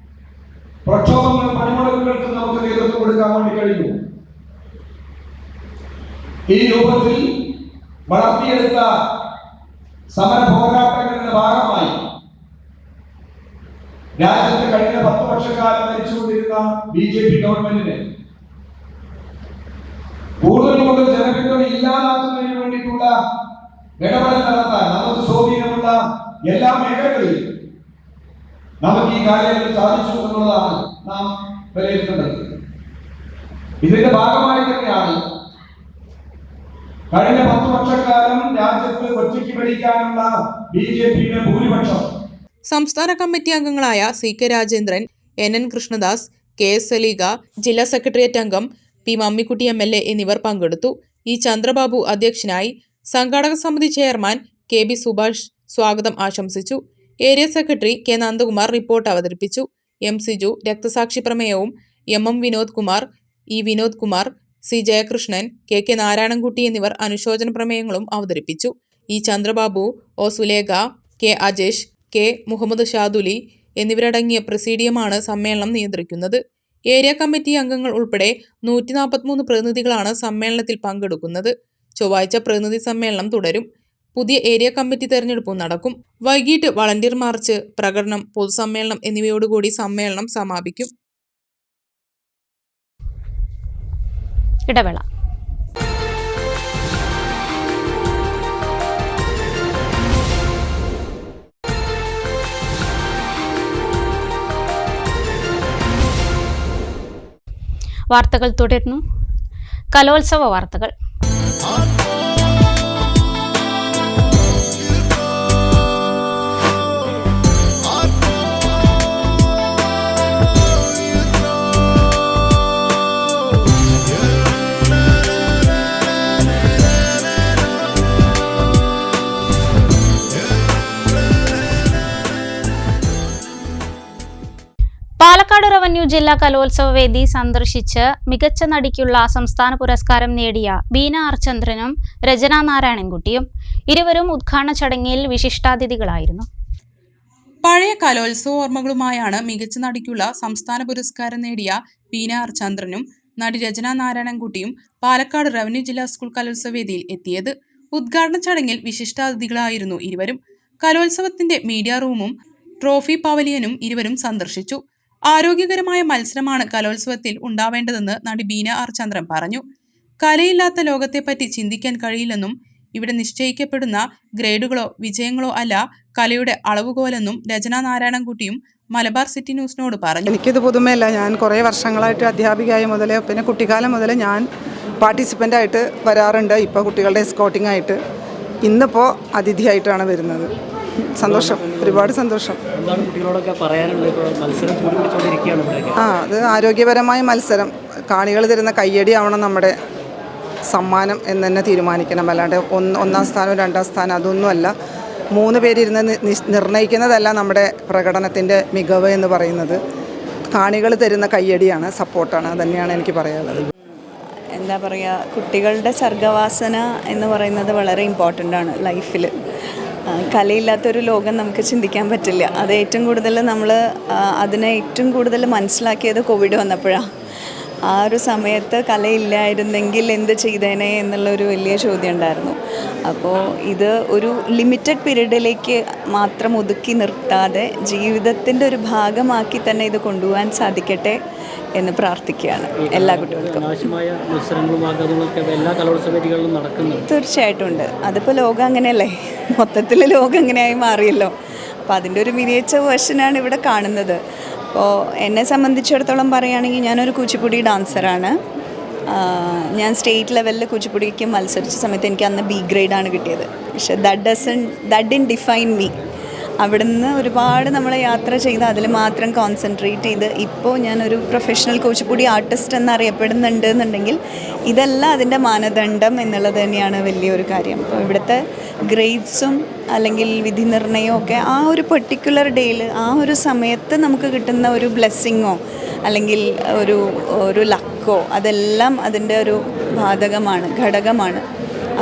പ്രക്ഷോഭങ്ങൾ പണിമുടക്കുകൾക്ക് നമുക്ക് നേതൃത്വം കൊടുക്കാൻ വേണ്ടി കഴിഞ്ഞു. ഈ രൂപത്തിൽ വളർത്തിയെടുത്ത സമര പോരാട്ടങ്ങളുടെ ഭാഗമായി രാജ്യത്ത് കഴിഞ്ഞ 10 വർഷക്കാലം ഭരിച്ചുകൊണ്ടിരുന്ന BJP ഗവൺമെന്റിന് കൂടുതൽ ജനപിന്തുണ ഇല്ലാതാക്കുന്നതിന് വേണ്ടിയിട്ടുള്ള ഇടപെടൽ നടത്താൻ നമുക്ക് സ്വാധീനമുള്ള എല്ലാ മേഖലകളിലും നമുക്ക് ഈ കാര്യങ്ങൾ സാധിച്ചു എന്നുള്ളതാണ് നാം വിലയിരുത്തേണ്ടത്. ഇതിന്റെ ഭാഗമായി തന്നെയാണ് കഴിഞ്ഞ 10 വർഷക്കാലം രാജ്യത്ത് ഒറ്റയ്ക്ക് ഭരിക്കാനുള്ള BJPയുടെ ഭൂരിപക്ഷം. സംസ്ഥാന കമ്മിറ്റി അംഗങ്ങളായ CK Rajendran, NN Krishnadas, KS Saleega, ജില്ലാ സെക്രട്ടേറിയറ്റ് അംഗം P മമ്മിക്കുട്ടി MLA എന്നിവർ പങ്കെടുത്തു. E ചന്ദ്രബാബു അധ്യക്ഷനായി. സംഘാടക സമിതി ചെയർമാൻ KB സുഭാഷ് സ്വാഗതം ആശംസിച്ചു. Area secretary K Nandakumar report അവതരിപ്പിച്ചു. M സിജു രക്തസാക്ഷി പ്രമേയവും, MM Vinod Kumar, E Vinod Kumar, C Jayakrishnan, KK Narayanankutty എന്നിവർ അനുശോചന പ്രമേയങ്ങളും അവതരിപ്പിച്ചു. E Chandrababu, O Sulekha, K Ajesh, K Muhammad Shaduli എന്നിവരടങ്ങിയ പ്രസീഡിയമാണ് സമ്മേളനം നിയന്ത്രിക്കുന്നത്. ഏരിയ കമ്മിറ്റി അംഗങ്ങൾ ഉൾപ്പെടെ 143 പ്രതിനിധികളാണ് സമ്മേളനത്തിൽ പങ്കെടുക്കുന്നത്. ചൊവ്വാഴ്ച പ്രതിനിധി സമ്മേളനം തുടരും. പുതിയ ഏരിയ കമ്മിറ്റി തെരഞ്ഞെടുപ്പും നടക്കും. വൈകിട്ട് വളണ്ടിയർ മാർച്ച്, പ്രകടനം, പൊതുസമ്മേളനം എന്നിവയോടുകൂടി സമ്മേളനം സമാപിക്കും. ഇടവേള. വാർത്തകൾ തുടരുന്നു. കലോത്സവ വാർത്തകൾ. പാലക്കാട് റവന്യൂ ജില്ലാ കലോത്സവ വേദി സന്ദർശിച്ച് മികച്ച നടിക്കുള്ള സംസ്ഥാന പുരസ്കാരം നേടിയ ബീന ആർ ചന്ദ്രനും രചന നാരായണൻകുട്ടിയും ഇരുവരും ഉദ്ഘാടന ചടങ്ങിൽ വിശിഷ്ടാതിഥികളായിരുന്നു. പഴയ കലോത്സവ ഓർമ്മകളുമായാണ് മികച്ച നടിക്കുള്ള സംസ്ഥാന പുരസ്കാരം നേടിയ ബീന ആർ ചന്ദ്രനും നടി രചന നാരായണൻകുട്ടിയും പാലക്കാട് റവന്യൂ ജില്ലാ സ്കൂൾ കലോത്സവ വേദിയിൽ എത്തിയത്. ഉദ്ഘാടന ചടങ്ങിൽ വിശിഷ്ടാതിഥികളായിരുന്നു ഇരുവരും. കലോത്സവത്തിന്റെ മീഡിയ റൂമും ട്രോഫി പവലിയനും ഇരുവരും സന്ദർശിച്ചു. ആരോഗ്യകരമായ മത്സരമാണ് കലോത്സവത്തിൽ ഉണ്ടാവേണ്ടതെന്ന് നടി ബീന ആർ ചന്ദ്രൻ പറഞ്ഞു. കലയില്ലാത്ത ലോകത്തെപ്പറ്റി ചിന്തിക്കാൻ കഴിയില്ലെന്നും ഇവിടെ നിശ്ചയിക്കപ്പെടുന്ന ഗ്രേഡുകളോ വിജയങ്ങളോ അല്ല കലയുടെ അളവുകോലെന്നും രചന നാരായണൻകുട്ടിയും മലബാർ സിറ്റി ന്യൂസിനോട് പറഞ്ഞു. എനിക്കിത് പുതുമയല്ല. ഞാൻ കുറേ വർഷങ്ങളായിട്ട് അധ്യാപികയായി മുതലേ, പിന്നെ കുട്ടിക്കാലം മുതൽ ഞാൻ പാർട്ടിസിപ്പൻ്റായിട്ട് വരാറുണ്ട്. ഇപ്പോൾ കുട്ടികളുടെ എസ്കോട്ടിംഗ് ആയിട്ട്, ഇന്നിപ്പോൾ അതിഥിയായിട്ടാണ് വരുന്നത്. സന്തോഷം, ഒരുപാട് സന്തോഷം. അത് ആരോഗ്യപരമായ മത്സരം, കാണികൾ തരുന്ന കയ്യടി ആവണം നമ്മുടെ സമ്മാനം എന്ന് തന്നെ തീരുമാനിക്കണം. അല്ലാണ്ട് ഒന്നാം സ്ഥാനം 2ാം സ്ഥാനം അതൊന്നുമല്ല. 3 പേരിരുന്ന് നിർണ്ണയിക്കുന്നതല്ല നമ്മുടെ പ്രകടനത്തിൻ്റെ മികവ് എന്ന് പറയുന്നത്. കാണികൾ തരുന്ന കയ്യടിയാണ്, സപ്പോർട്ടാണ്. അതുതന്നെയാണ് എനിക്ക് പറയാനുള്ളത്. എന്താ പറയുക, കുട്ടികളുടെ സർഗവാസന എന്ന് പറയുന്നത് വളരെ ഇമ്പോർട്ടൻ്റ് ആണ് ലൈഫിൽ. കലയില്ലാത്തൊരു ലോകം നമുക്ക് ചിന്തിക്കാൻ പറ്റില്ല. അത് ഏറ്റവും കൂടുതൽ നമ്മൾ അതിനെ ഏറ്റവും കൂടുതൽ മനസ്സിലാക്കിയത് കോവിഡ് വന്നപ്പോഴാണ്. ആ ഒരു സമയത്ത് കലയില്ലായിരുന്നെങ്കിൽ എന്ത് ചെയ്തേനെ എന്നുള്ളൊരു വലിയ ചോദ്യം ഉണ്ടായിരുന്നു. അപ്പോൾ ഇത് ഒരു ലിമിറ്റഡ് പീരീഡിലേക്ക് മാത്രം ഒതുക്കി നിർത്താതെ ജീവിതത്തിൻ്റെ ഒരു ഭാഗമാക്കി തന്നെ ഇത് കൊണ്ടുപോകാൻ സാധിക്കട്ടെ എന്ന് പ്രാർത്ഥിക്കുകയാണ് എല്ലാ കുട്ടികൾക്കും. തീർച്ചയായിട്ടും ഉണ്ട്. അതിപ്പോൾ ലോകം അങ്ങനെയല്ലേ, മൊത്തത്തിൽ ലോകം അങ്ങനെയായി മാറിയല്ലോ. അപ്പോൾ അതിൻ്റെ ഒരു മിനിയേച്ചർ വേർഷനാണ് ഇവിടെ കാണുന്നത്. അപ്പോൾ എന്നെ സംബന്ധിച്ചിടത്തോളം പറയുകയാണെങ്കിൽ ഞാനൊരു കുച്ചിപ്പുടി ഡാൻസറാണ്. ഞാൻ സ്റ്റേറ്റ് ലെവലിൽ കുച്ചിപ്പുടിക്ക് മത്സരിച്ച സമയത്ത് എനിക്ക് അന്ന് B ഗ്രേഡാണ് കിട്ടിയത്. പക്ഷേ ദാറ്റ് ഡിൻ ഡിഫൈൻ മീ. അവിടുന്ന് ഒരുപാട് നമ്മൾ യാത്ര ചെയ്ത് അതിൽ മാത്രം കോൺസെൻട്രേറ്റ് ചെയ്ത് ഇപ്പോൾ ഞാനൊരു പ്രൊഫഷണൽ കുച്ചിപ്പുടി ആർട്ടിസ്റ്റ് എന്നറിയപ്പെടുന്നുണ്ട് എന്നുണ്ടെങ്കിൽ ഇതല്ല അതിൻ്റെ മാനദണ്ഡം എന്നുള്ളത് തന്നെയാണ് വലിയൊരു കാര്യം. അപ്പോൾ ഇവിടുത്തെ ഗ്രേഡ്സും അല്ലെങ്കിൽ വിധി നിർണ്ണയവും ഒക്കെ ആ ഒരു പെർട്ടിക്കുലർ ഡേയിൽ ആ ഒരു സമയത്ത് നമുക്ക് കിട്ടുന്ന ഒരു ബ്ലെസ്സിങ്ങോ അല്ലെങ്കിൽ ഒരു ലക്കോ അതെല്ലാം അതിൻ്റെ ഒരു ഘടകമാണ്.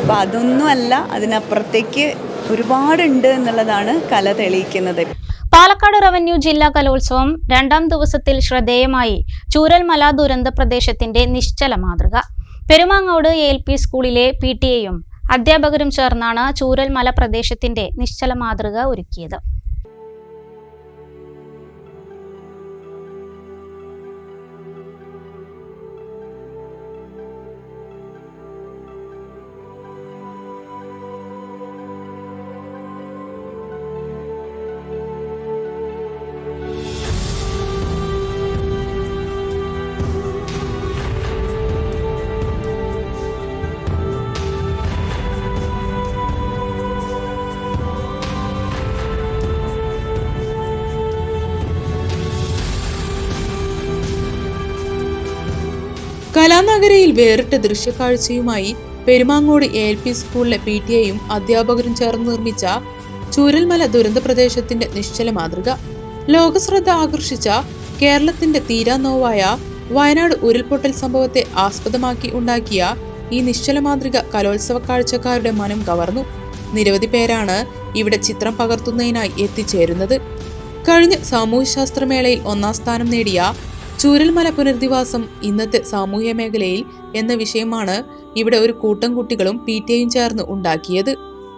അപ്പോൾ അതൊന്നുമല്ല, അതിനപ്പുറത്തേക്ക് ഒരുപാടുണ്ട് എന്നുള്ളതാണ് കല തെളിയിക്കുന്നത്. പാലക്കാട് റവന്യൂ ജില്ലാ കലോത്സവം 2ാം ദിവസത്തിൽ ശ്രദ്ധേയമായി ചൂരൽമല ദുരന്ത പ്രദേശത്തിന്റെ നിശ്ചല മാതൃക. പെരുമാങ്ങോട് LP സ്കൂളിലെ PTA-യും അധ്യാപകരും ചേർന്നാണ് ചൂരൽമല പ്രദേശത്തിന്റെ നിശ്ചല മാതൃക ഒരുക്കിയത്. കലാനഗരിയിൽ വേറിട്ട ദൃശ്യക്കാഴ്ചയുമായി പെരുമാങ്ങോട് LP സ്കൂളിലെ PTA-യും അധ്യാപകരും ചേർന്ന് നിർമ്മിച്ച ചൂരൽമല ദുരന്ത പ്രദേശത്തിന്റെ നിശ്ചല മാതൃക. ലോകശ്രദ്ധ ആകർഷിച്ച കേരളത്തിന്റെ തീരാനോവായ വയനാട് ഉരുൾപൊട്ടൽ സംഭവത്തെ ആസ്പദമാക്കി ഉണ്ടാക്കിയ ഈ നിശ്ചല മാതൃക കലോത്സവ കാഴ്ചക്കാരുടെ മനം കവർന്നു. നിരവധി പേരാണ് ഇവിടെ ചിത്രം പകർത്തുന്നതിനായി എത്തിച്ചേരുന്നത്. കഴിഞ്ഞ സാമൂഹ്യശാസ്ത്രമേളയിൽ 1ാം സ്ഥാനം നേടിയ ചൂരൽമല പുനരധിവാസം ഇന്നത്തെ സാമൂഹ്യ മേഖലയിൽ എന്ന വിഷയമാണ് ഇവിടെ ഒരു കൂട്ടം കുട്ടികളും PTA-യും ചേർന്ന് ഉണ്ടാക്കിയത്.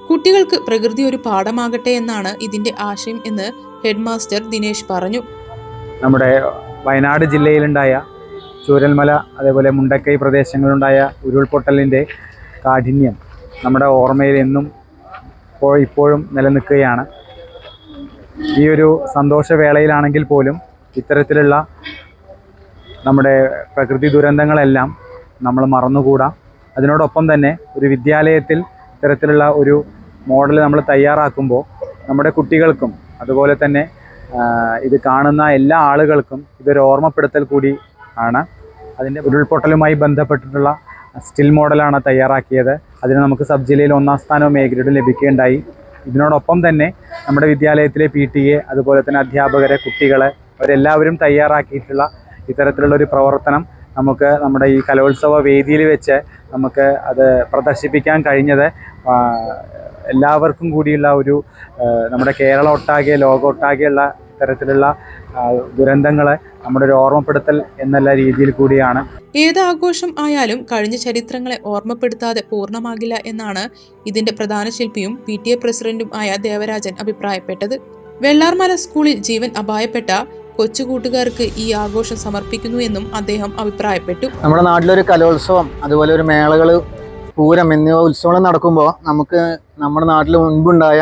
കുട്ടികൾക്ക് പ്രകൃതി ഒരു പാഠമാകട്ടെ എന്നാണ് ഇതിന്റെ ആശയം എന്ന് ഹെഡ് മാസ്റ്റർ ദിനേശ് പറഞ്ഞു. നമ്മുടെ വയനാട് ജില്ലയിലുണ്ടായ ചൂരൽമല അതേപോലെ മുണ്ടക്കൈ പ്രദേശങ്ങളിലുണ്ടായ ഉരുൾപൊട്ടലിൻ്റെ കാഠിന്യം നമ്മുടെ ഓർമ്മയിൽ എന്നും ഇപ്പോഴും നിലനിൽക്കുകയാണ്. ഈ ഒരു സന്തോഷവേളയിലാണെങ്കിൽ പോലും ഇത്തരത്തിലുള്ള നമ്മുടെ പ്രകൃതി ദുരന്തങ്ങളെല്ലാം നമ്മൾ മറന്നുകൂടാ. അതിനോടൊപ്പം തന്നെ ഒരു വിദ്യാലയത്തിൽ ഇത്തരത്തിലുള്ള ഒരു മോഡൽ നമ്മൾ തയ്യാറാക്കുമ്പോൾ നമ്മുടെ കുട്ടികൾക്കും അതുപോലെ തന്നെ ഇത് കാണുന്ന എല്ലാ ആളുകൾക്കും ഇതൊരു ഓർമ്മപ്പെടുത്തൽ കൂടി ആണ്. അതിൻ്റെ ഉരുൾപൊട്ടലുമായി ബന്ധപ്പെട്ടിട്ടുള്ള സ്റ്റിൽ മോഡലാണ് തയ്യാറാക്കിയത്. അതിന് നമുക്ക് സബ് ജില്ലയിൽ 1ാം സ്ഥാനവും A ഗ്രേഡും ലഭിക്കുകയുണ്ടായി. ഇതിനോടൊപ്പം തന്നെ നമ്മുടെ വിദ്യാലയത്തിലെ PTA അതുപോലെ തന്നെ അധ്യാപകരെ, കുട്ടികളെ അവരെല്ലാവരും തയ്യാറാക്കിയിട്ടുള്ള ഇത്തരത്തിലുള്ളൊരു പ്രവർത്തനം നമുക്ക് നമ്മുടെ ഈ കലോത്സവ വേദിയിൽ വെച്ച് നമുക്ക് അത് പ്രദർശിപ്പിക്കാൻ കഴിഞ്ഞത് എല്ലാവർക്കും കൂടിയുള്ള ഒരു നമ്മുടെ കേരളം ഒട്ടാകെ ലോകമൊട്ടാകെയുള്ള ഇത്തരത്തിലുള്ള ദുരന്തങ്ങളെ നമ്മുടെ ഒരു ഓർമ്മപ്പെടുത്തൽ എന്നുള്ള രീതിയിൽ കൂടിയാണ്. ഏത് ആഘോഷം ആയാലും കഴിഞ്ഞ ചരിത്രങ്ങളെ ഓർമ്മപ്പെടുത്താതെ പൂർണ്ണമാകില്ല എന്നാണ് ഇതിന്റെ പ്രധാന ശില്പിയും PTA പ്രസിഡന്റും ആയ ദേവരാജൻ അഭിപ്രായപ്പെട്ടത്. വെള്ളാർമല സ്കൂളിൽ ജീവൻ അപായപ്പെട്ട കൊച്ചു കൂട്ടുകാർക്ക് ഈ ആഘോഷം സമർപ്പിക്കുന്നു എന്നും അദ്ദേഹം അഭിപ്രായപ്പെട്ടു. നമ്മുടെ നാട്ടിലൊരു കലോത്സവം അതുപോലെ ഒരു മേളകൾ, പൂരം എന്നിവ ഉത്സവങ്ങൾ നടക്കുമ്പോൾ നമുക്ക് നമ്മുടെ നാട്ടിൽ മുൻപുണ്ടായ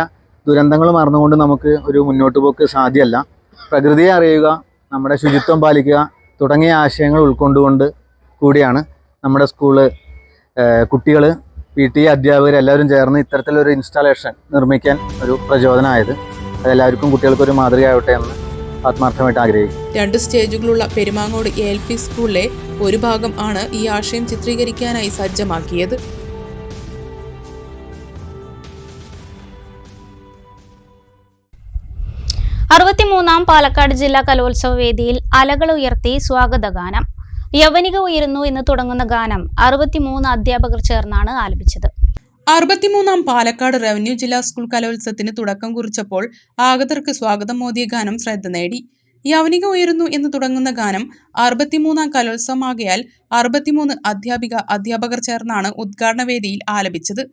ദുരന്തങ്ങൾ മറന്നുകൊണ്ട് നമുക്ക് ഒരു മുന്നോട്ട് പോക്ക് സാധ്യമല്ല. പ്രകൃതിയെ അറിയുക, നമ്മുടെ ശുചിത്വം പാലിക്കുക തുടങ്ങിയ ആശയങ്ങൾ ഉൾക്കൊണ്ടുകൊണ്ട് കൂടിയാണ് നമ്മുടെ സ്കൂള് കുട്ടികൾ, PTA അധ്യാപകർ എല്ലാവരും ചേർന്ന് ഇത്തരത്തിലൊരു ഇൻസ്റ്റാളേഷൻ നിർമ്മിക്കാൻ ഒരു പ്രചോദനമായത്. അതെല്ലാവർക്കും കുട്ടികൾക്കൊരു മാതൃകയാവട്ടെ എന്ന് ആത്മാർത്ഥമായിട്ട് ആഗ്രഹിക്കും. 2 സ്റ്റേജുകളുള്ള പെരുമാങ്ങോട് LP സ്കൂളിലെ ഒരു ഭാഗം ആണ് ഈ ആശയം ചിത്രീകരിക്കാനായി സജ്ജമാക്കിയത്. ാം പാലക്കാട് ജില്ലാ കലോത്സവ വേദിയിൽ അലകൾ ഉയർത്തി സ്വാഗതഗാനം. യവനിക ഉയരുന്നു എന്ന് തുടങ്ങുന്ന ഗാനം 63 അധ്യാപകർ ചേർന്നാണ് ആലപിച്ചത്. 63ാം പാലക്കാട് റവന്യൂ ജില്ലാ സ്കൂൾ കലോത്സവത്തിന് തുടക്കം കുറിച്ചപ്പോൾ ആഗതർക്ക് സ്വാഗതം മോദിയ ഗാനം ശ്രദ്ധ നേടി. യവനിക ഉയരുന്നു എന്ന് തുടങ്ങുന്ന ഗാനം 63ാം കലോത്സവമാകയാൽ 63 അധ്യാപകർ ചേർന്നാണ് ഉദ്ഘാടന വേദിയിൽ ആലപിച്ചത്.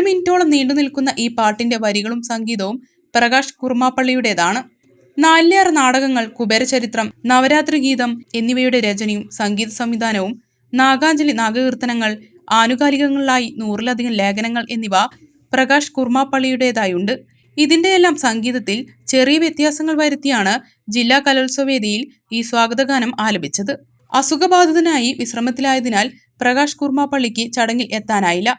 മിനിറ്റോളം നീണ്ടു നിൽക്കുന്ന ഈ പാട്ടിന്റെ വരികളും സംഗീതവും പ്രകാശ് കുർമാപ്പള്ളിയുടേതാണ്. 4 നാടകങ്ങൾ, കുബേരചരിത്രം, നവരാത്രി ഗീതം എന്നിവയുടെ രചനയും സംഗീത സംവിധാനവും, നാഗാഞ്ജലി, നാഗകീർത്തനങ്ങൾ, ആനുകാലികങ്ങളിലായി 100-ലധികം ലേഖനങ്ങൾ എന്നിവ പ്രകാശ് കുർമാപ്പള്ളിയുടേതായുണ്ട്. ഇതിന്റെയെല്ലാം സംഗീതത്തിൽ ചെറിയ വ്യത്യാസങ്ങൾ വരുത്തിയാണ് ജില്ലാ കലോത്സവ വേദിയിൽ ഈ സ്വാഗതഗാനം ആലപിച്ചത്. അസുഖബാധിതനായി വിശ്രമത്തിലായതിനാൽ പ്രകാശ് കുർമാപ്പള്ളിക്ക് ചടങ്ങിൽ എത്താനായില്ല.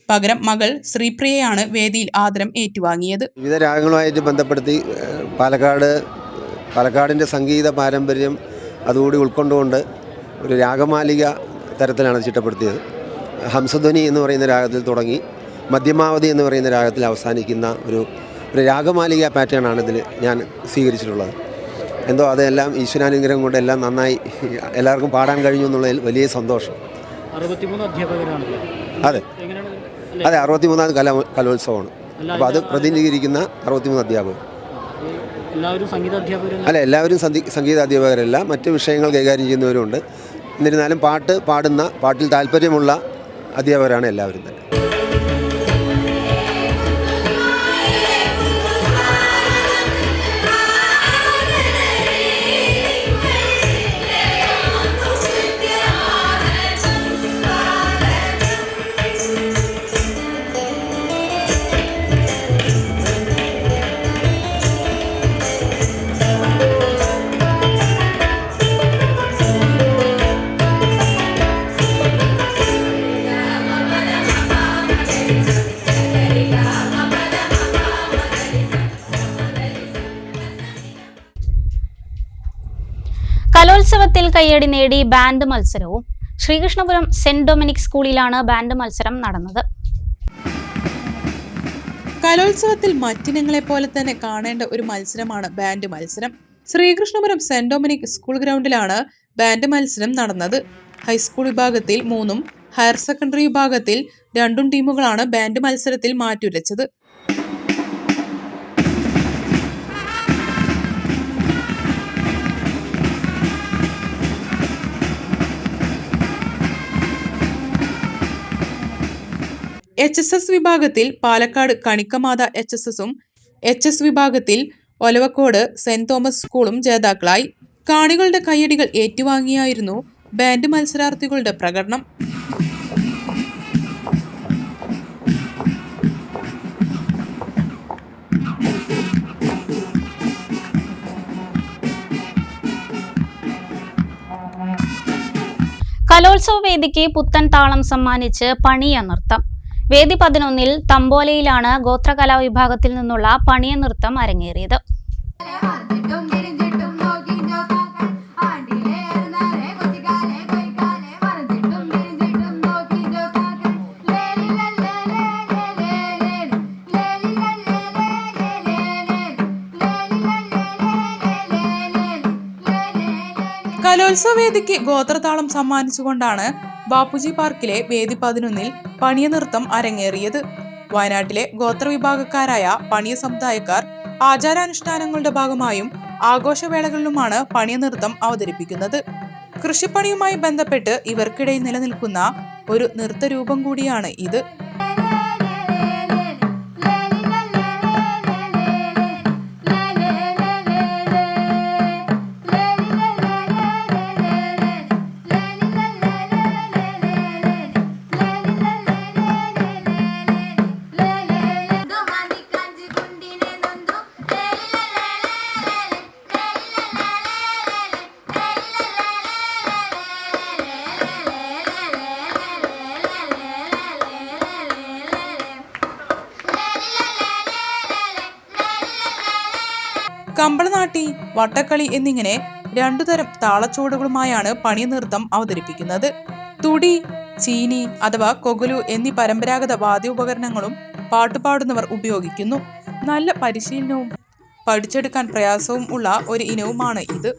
പകരം മകൾ ശ്രീപ്രിയയാണ് വേദിയിൽ ആദരം ഏറ്റുവാങ്ങിയത്. വിവിധ രാഗങ്ങളുമായിട്ട് ബന്ധപ്പെടുത്തി പാലക്കാടിൻ്റെ സംഗീത പാരമ്പര്യം അതുകൂടി ഉൾക്കൊണ്ടുകൊണ്ട് ഒരു രാഗമാലിക തരത്തിലാണ് ചിട്ടപ്പെടുത്തിയത്. ഹംസധ്വനി എന്ന് പറയുന്ന രാഗത്തിൽ തുടങ്ങി മധ്യമാവധി എന്ന് പറയുന്ന രാഗത്തിൽ അവസാനിക്കുന്ന ഒരു രാഗമാലിക പാറ്റേൺ ആണ് ഇതിൽ ഞാൻ സ്വീകരിച്ചിട്ടുള്ളത്. എന്തോ അതെല്ലാം ഈശ്വരാനുഗ്രഹം കൊണ്ട് എല്ലാം നന്നായി എല്ലാവർക്കും പാടാൻ കഴിഞ്ഞു എന്നുള്ളതിൽ വലിയ സന്തോഷം. 63 അധ്യാപകരാണല്ലോ. അതെ 63ാം കലോത്സവമാണ്. അപ്പോൾ അത് പ്രതിനിധീകരിക്കുന്ന 63 അധ്യാപകർ. എല്ലാവരും സംഗീതാധ്യാപകരല്ല? അല്ല, എല്ലാവരും സംഗീതാധ്യാപകരല്ല, മറ്റ് വിഷയങ്ങൾ കൈകാര്യം ചെയ്യുന്നവരുണ്ട്. എന്നിരുന്നാലും പാട്ടിൽ താല്പര്യമുള്ള അധ്യാപകരാണ് എല്ലാവരും തന്നെ. കലോത്സവത്തിൽ കയ്യടി നേടി ബാൻഡ് മത്സരവും. ശ്രീകൃഷ്ണപുരം സെന്റ് ഡൊമിനിക് സ്കൂളിലാണ് ബാൻഡ് മത്സരം നടന്നത്. കലോത്സവത്തിൽ മറ്റിനങ്ങളെ പോലെ തന്നെ കാണേണ്ട ഒരു മത്സരമാണ് ബാൻഡ് മത്സരം. ശ്രീകൃഷ്ണപുരം സെന്റ് ഡൊമിനിക് സ്കൂൾ ഗ്രൗണ്ടിലാണ് ബാൻഡ് മത്സരം നടന്നത്. ഹൈസ്കൂൾ വിഭാഗത്തിൽ 3ഉം ഹയർ സെക്കൻഡറി വിഭാഗത്തിൽ 2 ടീമുകളാണ് ബാൻഡ് മത്സരത്തിൽ മാറ്റുരച്ചത്. HSS വിഭാഗത്തിൽ പാലക്കാട് കണിക്കമാത HSSും HS വിഭാഗത്തിൽ ഒലവക്കോട് സെന്റ് തോമസ് സ്കൂളും ജേതാക്കളായി. കാണികളുടെ കയ്യടികൾ ഏറ്റുവാങ്ങിയായിരുന്നു ബാൻഡ് മത്സരാർത്ഥികളുടെ പ്രകടനം. കലോത്സവ വേദിക്ക് പുത്തൻ താളം സമ്മാനിച്ച് പണിയ നൃത്തം. വേദി 11-ൽ തമ്പോലയിലാണ് ഗോത്രകലാ വിഭാഗത്തിൽ നിന്നുള്ള പണിയ നൃത്തം അരങ്ങേറിയത്. കലോത്സവ വേദിക്ക് ഗോത്രതാളം സമ്മാനിച്ചുകൊണ്ടാണ് ബാപ്പുജി പാർക്കിലെ വേദി 11-ൽ പണിയ നൃത്തം അരങ്ങേറിയത്. വയനാട്ടിലെ ഗോത്രവിഭാഗക്കാരായ പണിയ സമുദായക്കാർ ആചാരാനുഷ്ഠാനങ്ങളുടെ ഭാഗമായും ആഘോഷവേളകളിലുമാണ് പണിയ നൃത്തം അവതരിപ്പിക്കുന്നത്. കൃഷിപ്പണിയുമായി ബന്ധപ്പെട്ട് ഇവർക്കിടയിൽ നിലനിൽക്കുന്ന ഒരു നൃത്തരൂപം കൂടിയാണ് ഇത്. കമ്പളനാട്ടി, വട്ടക്കളി എന്നിങ്ങനെ 2 തരം താളച്ചുവടുകളുമായാണ് പണിയ നൃത്തം അവതരിപ്പിക്കുന്നത്. തുടി, ചീനി അഥവാ കൊകലു എന്നീ പരമ്പരാഗത വാദ്യോപകരണങ്ങളും പാട്ടുപാടുന്നവർ ഉപയോഗിക്കുന്നു. നല്ല പരിശീലനവും പഠിച്ചെടുക്കാൻ പ്രയാസവും ഉള്ള ഒരു ഇനവുമാണ് ഇത്.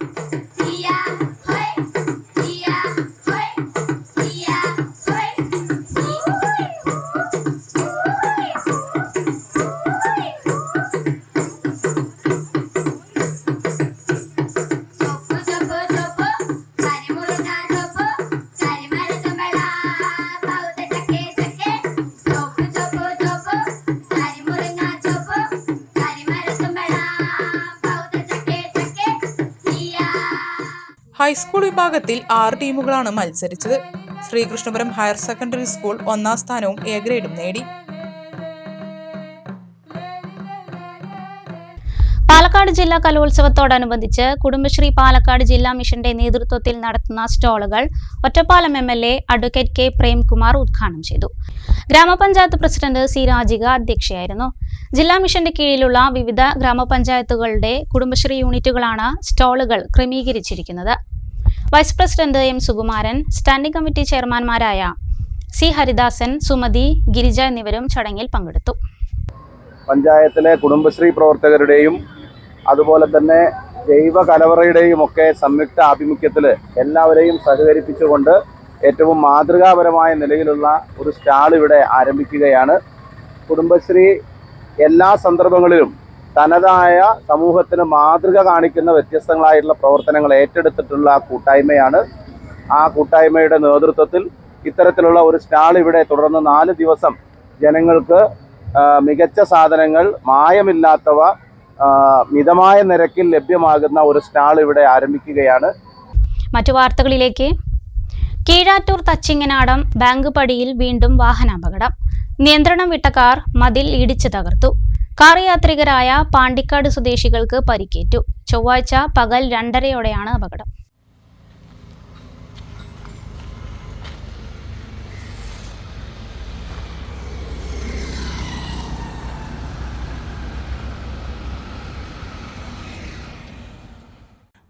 ഹൈസ്കൂൾ വിഭാഗത്തിൽ 6 ടീമുകളാണ് മത്സരിച്ചത്. ശ്രീകൃഷ്ണപുരം ഹയർ സെക്കൻഡറി സ്കൂൾ 1ാം സ്ഥാനവും A ഗ്രേഡും നേടി. പാലക്കാട് ജില്ലാ കലോത്സവത്തോടനുബന്ധിച്ച് കുടുംബശ്രീ പാലക്കാട് ജില്ലാ മിഷന്റെ നേതൃത്വത്തിൽ നടത്തുന്ന സ്റ്റാളുകൾ Ottapalam MLA advocate K Premkumar ഉദ്ഘാടനം ചെയ്തു. ഗ്രാമപഞ്ചായത്ത് പ്രസിഡന്റ് C രാജിക അധ്യക്ഷയായിരുന്നു. ജില്ലാ മിഷന്റെ കീഴിലുള്ള വിവിധ ഗ്രാമപഞ്ചായത്തുകളുടെ കുടുംബശ്രീ യൂണിറ്റുകളാണ് സ്റ്റാളുകൾ ക്രമീകരിച്ചിരിക്കുന്നത്. Vice president M Sukumaran, standing committee chairman C Haridasan, Sumathi, Girija എന്നിവരും ചടങ്ങിൽ പങ്കെടുത്തു. പഞ്ചായത്തിലെ കുടുംബശ്രീ പ്രവർത്തകരുടെയും അതുപോലെ തന്നെ ജൈവ കലവറയുടെയും ഒക്കെ സംയുക്ത ആഭിമുഖ്യത്തിൽ എല്ലാവരെയും സഹകരിപ്പിച്ചുകൊണ്ട് ഏറ്റവും മാതൃകാപരമായ നിലയിലുള്ള ഒരു സ്റ്റാൾ ഇവിടെ ആരംഭിക്കുകയാണ്. കുടുംബശ്രീ എല്ലാ സന്ദർഭങ്ങളിലും തനതായ സമൂഹത്തിന് മാതൃക കാണിക്കുന്ന വ്യത്യസ്തങ്ങളായിട്ടുള്ള പ്രവർത്തനങ്ങൾ ഏറ്റെടുത്തിട്ടുള്ള കൂട്ടായ്മയാണ്. ആ കൂട്ടായ്മയുടെ നേതൃത്വത്തിൽ ഇത്തരത്തിലുള്ള ഒരു സ്റ്റാൾ ഇവിടെ തുടർന്ന് 4 ദിവസം ജനങ്ങൾക്ക് മികച്ച സാധനങ്ങൾ, മായമില്ലാത്തവ മിതമായ നിരക്കിൽ ലഭ്യമാകുന്ന ഒരു സ്റ്റാൾ ഇവിടെ ആരംഭിക്കുകയാണ്. മറ്റു വാർത്തകളിലേക്ക്. കീഴാറ്റൂർ തച്ചിങ്ങനാടം ബാങ്ക് പടിയിൽ വീണ്ടും വാഹനാപകടം. നിയന്ത്രണം വിട്ട കാർ മതിൽ ഇടിച്ചു തകർത്തു. കാർ യാത്രികരായ പാണ്ടിക്കാട് സ്വദേശികൾക്ക് പരിക്കേറ്റു. ചൊവ്വാഴ്ച പകൽ 2:30യോടെയാണ് അപകടം.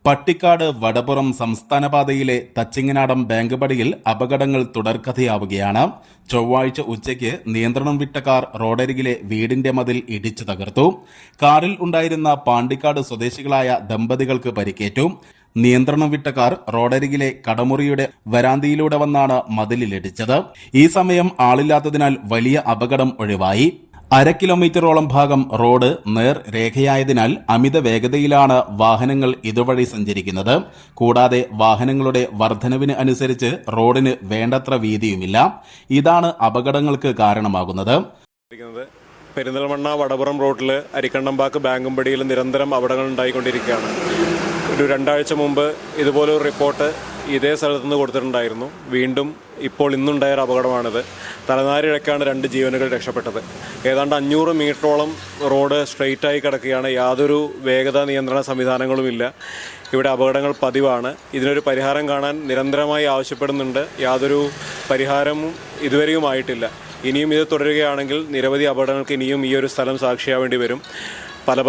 പട്ടിക്കാട് വടപുറം സംസ്ഥാനപാതയിലെ തച്ചിങ്ങനാടം ബാങ്ക് പടിയിൽ അപകടങ്ങൾ തുടർക്കഥയാവുകയാണ്. ചൊവ്വാഴ്ച ഉച്ചയ്ക്ക് നിയന്ത്രണം വിട്ട കാർ റോഡരികിലെ വീടിന്റെ മതിൽ ഇടിച്ചു തകർത്തു. കാറിൽ ഉണ്ടായിരുന്ന പാണ്ടിക്കാട് സ്വദേശികളായ ദമ്പതികൾക്ക് പരിക്കേറ്റു. നിയന്ത്രണം വിട്ട കാർ റോഡരികിലെ കടമുറിയുടെ വരാന്തയിലൂടെ വന്നാണ് മതിലിലിടിച്ചത്. ഈ സമയം ആളില്ലാത്തതിനാൽ വലിയ അപകടം ഒഴിവായി. 1/2 കിലോമീറ്ററോളം ഭാഗം റോഡ് നേർരേഖയായതിനാൽ അമിത വേഗതയിലാണ് വാഹനങ്ങൾ ഇതുവഴി സഞ്ചരിക്കുന്നത്. കൂടാതെ വാഹനങ്ങളുടെ വർധനവിന് അനുസരിച്ച് റോഡിന് വേണ്ടത്ര വീതിയുമില്ല. ഇതാണ് അപകടങ്ങൾക്ക് കാരണമാകുന്നത്. പെരിന്തൽമണ്ണ വടപുറം റോഡിൽ അരിക്കണ്ടമ്പാക്ക് ബാങ്കുംപടിയിൽ നിരന്തരം അപകടങ്ങൾ ഉണ്ടായിക്കൊണ്ടിരിക്കുകയാണ്. ഒരു 2 ആഴ്ച മുമ്പ് ഇതുപോലൊരു റിപ്പോർട്ട് ഇതേ സ്ഥലത്ത് നിന്ന് കൊടുത്തിട്ടുണ്ടായിരുന്നു. വീണ്ടും ഇപ്പോൾ ഇന്നുണ്ടായ ഒരു അപകടമാണിത്. തലനാരിഴക്കാണ് 2 ജീവനുകൾ രക്ഷപ്പെട്ടത്. ഏതാണ്ട് 500 മീറ്ററോളം റോഡ് സ്ട്രെയിറ്റായി കിടക്കുകയാണ്. യാതൊരു വേഗതാ നിയന്ത്രണ സംവിധാനങ്ങളുമില്ല. ഇവിടെ അപകടങ്ങൾ പതിവാണ്. ഇതിനൊരു പരിഹാരം കാണാൻ നിരന്തരമായി ആവശ്യപ്പെടുന്നുണ്ട്. യാതൊരു പരിഹാരവും ഇതുവരെയും ആയിട്ടില്ല. ഇനിയും ഇത് തുടരുകയാണെങ്കിൽ നിരവധി അപകടങ്ങൾക്ക് ഇനിയും ഈ ഒരു സ്ഥലം സാക്ഷിയാവേണ്ടി വരും. പല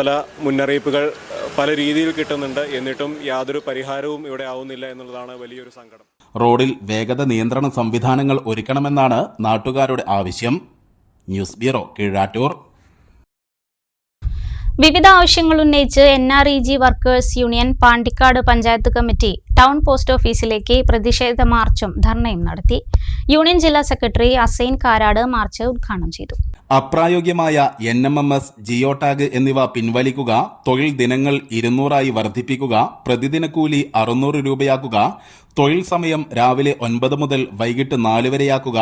മുന്നറിയിപ്പുകൾ പല രീതിയിൽ കിട്ടുന്നുണ്ട്. എന്നിട്ടും യാതൊരു പരിഹാരവും ഇവിടെ ആവുന്നില്ല എന്നുള്ളതാണ് വലിയൊരു സങ്കടം. റോഡിൽ വേഗത നിയന്ത്രണ സംവിധാനങ്ങൾ ഒരുക്കണമെന്നാണ് നാട്ടുകാരുടെ ആവശ്യം. News bureau, Keezhattoor. വിവിധ ആവശ്യങ്ങൾ ഉന്നയിച്ച് NREG workers union Pandikkad panchayat committee town post ഓഫീസിലേക്ക് പ്രതിഷേധ മാർച്ചും ധർണയും നടത്തി. യൂണിയൻ ജില്ലാ സെക്രട്ടറി അസൈൻ കാരാട് മാർച്ച് ഉദ്ഘാടനം ചെയ്തു. അപ്രായോഗികമായ NMMS, ജിയോ ടാഗ് എന്നിവ പിൻവലിക്കുക, തൊഴിൽ ദിനങ്ങൾ 200 വർദ്ധിപ്പിക്കുക, പ്രതിദിന കൂലി 600 രൂപയാക്കുക, തൊഴിൽ സമയം രാവിലെ 9 മുതൽ വൈകിട്ട് 4 വരെയാക്കുക,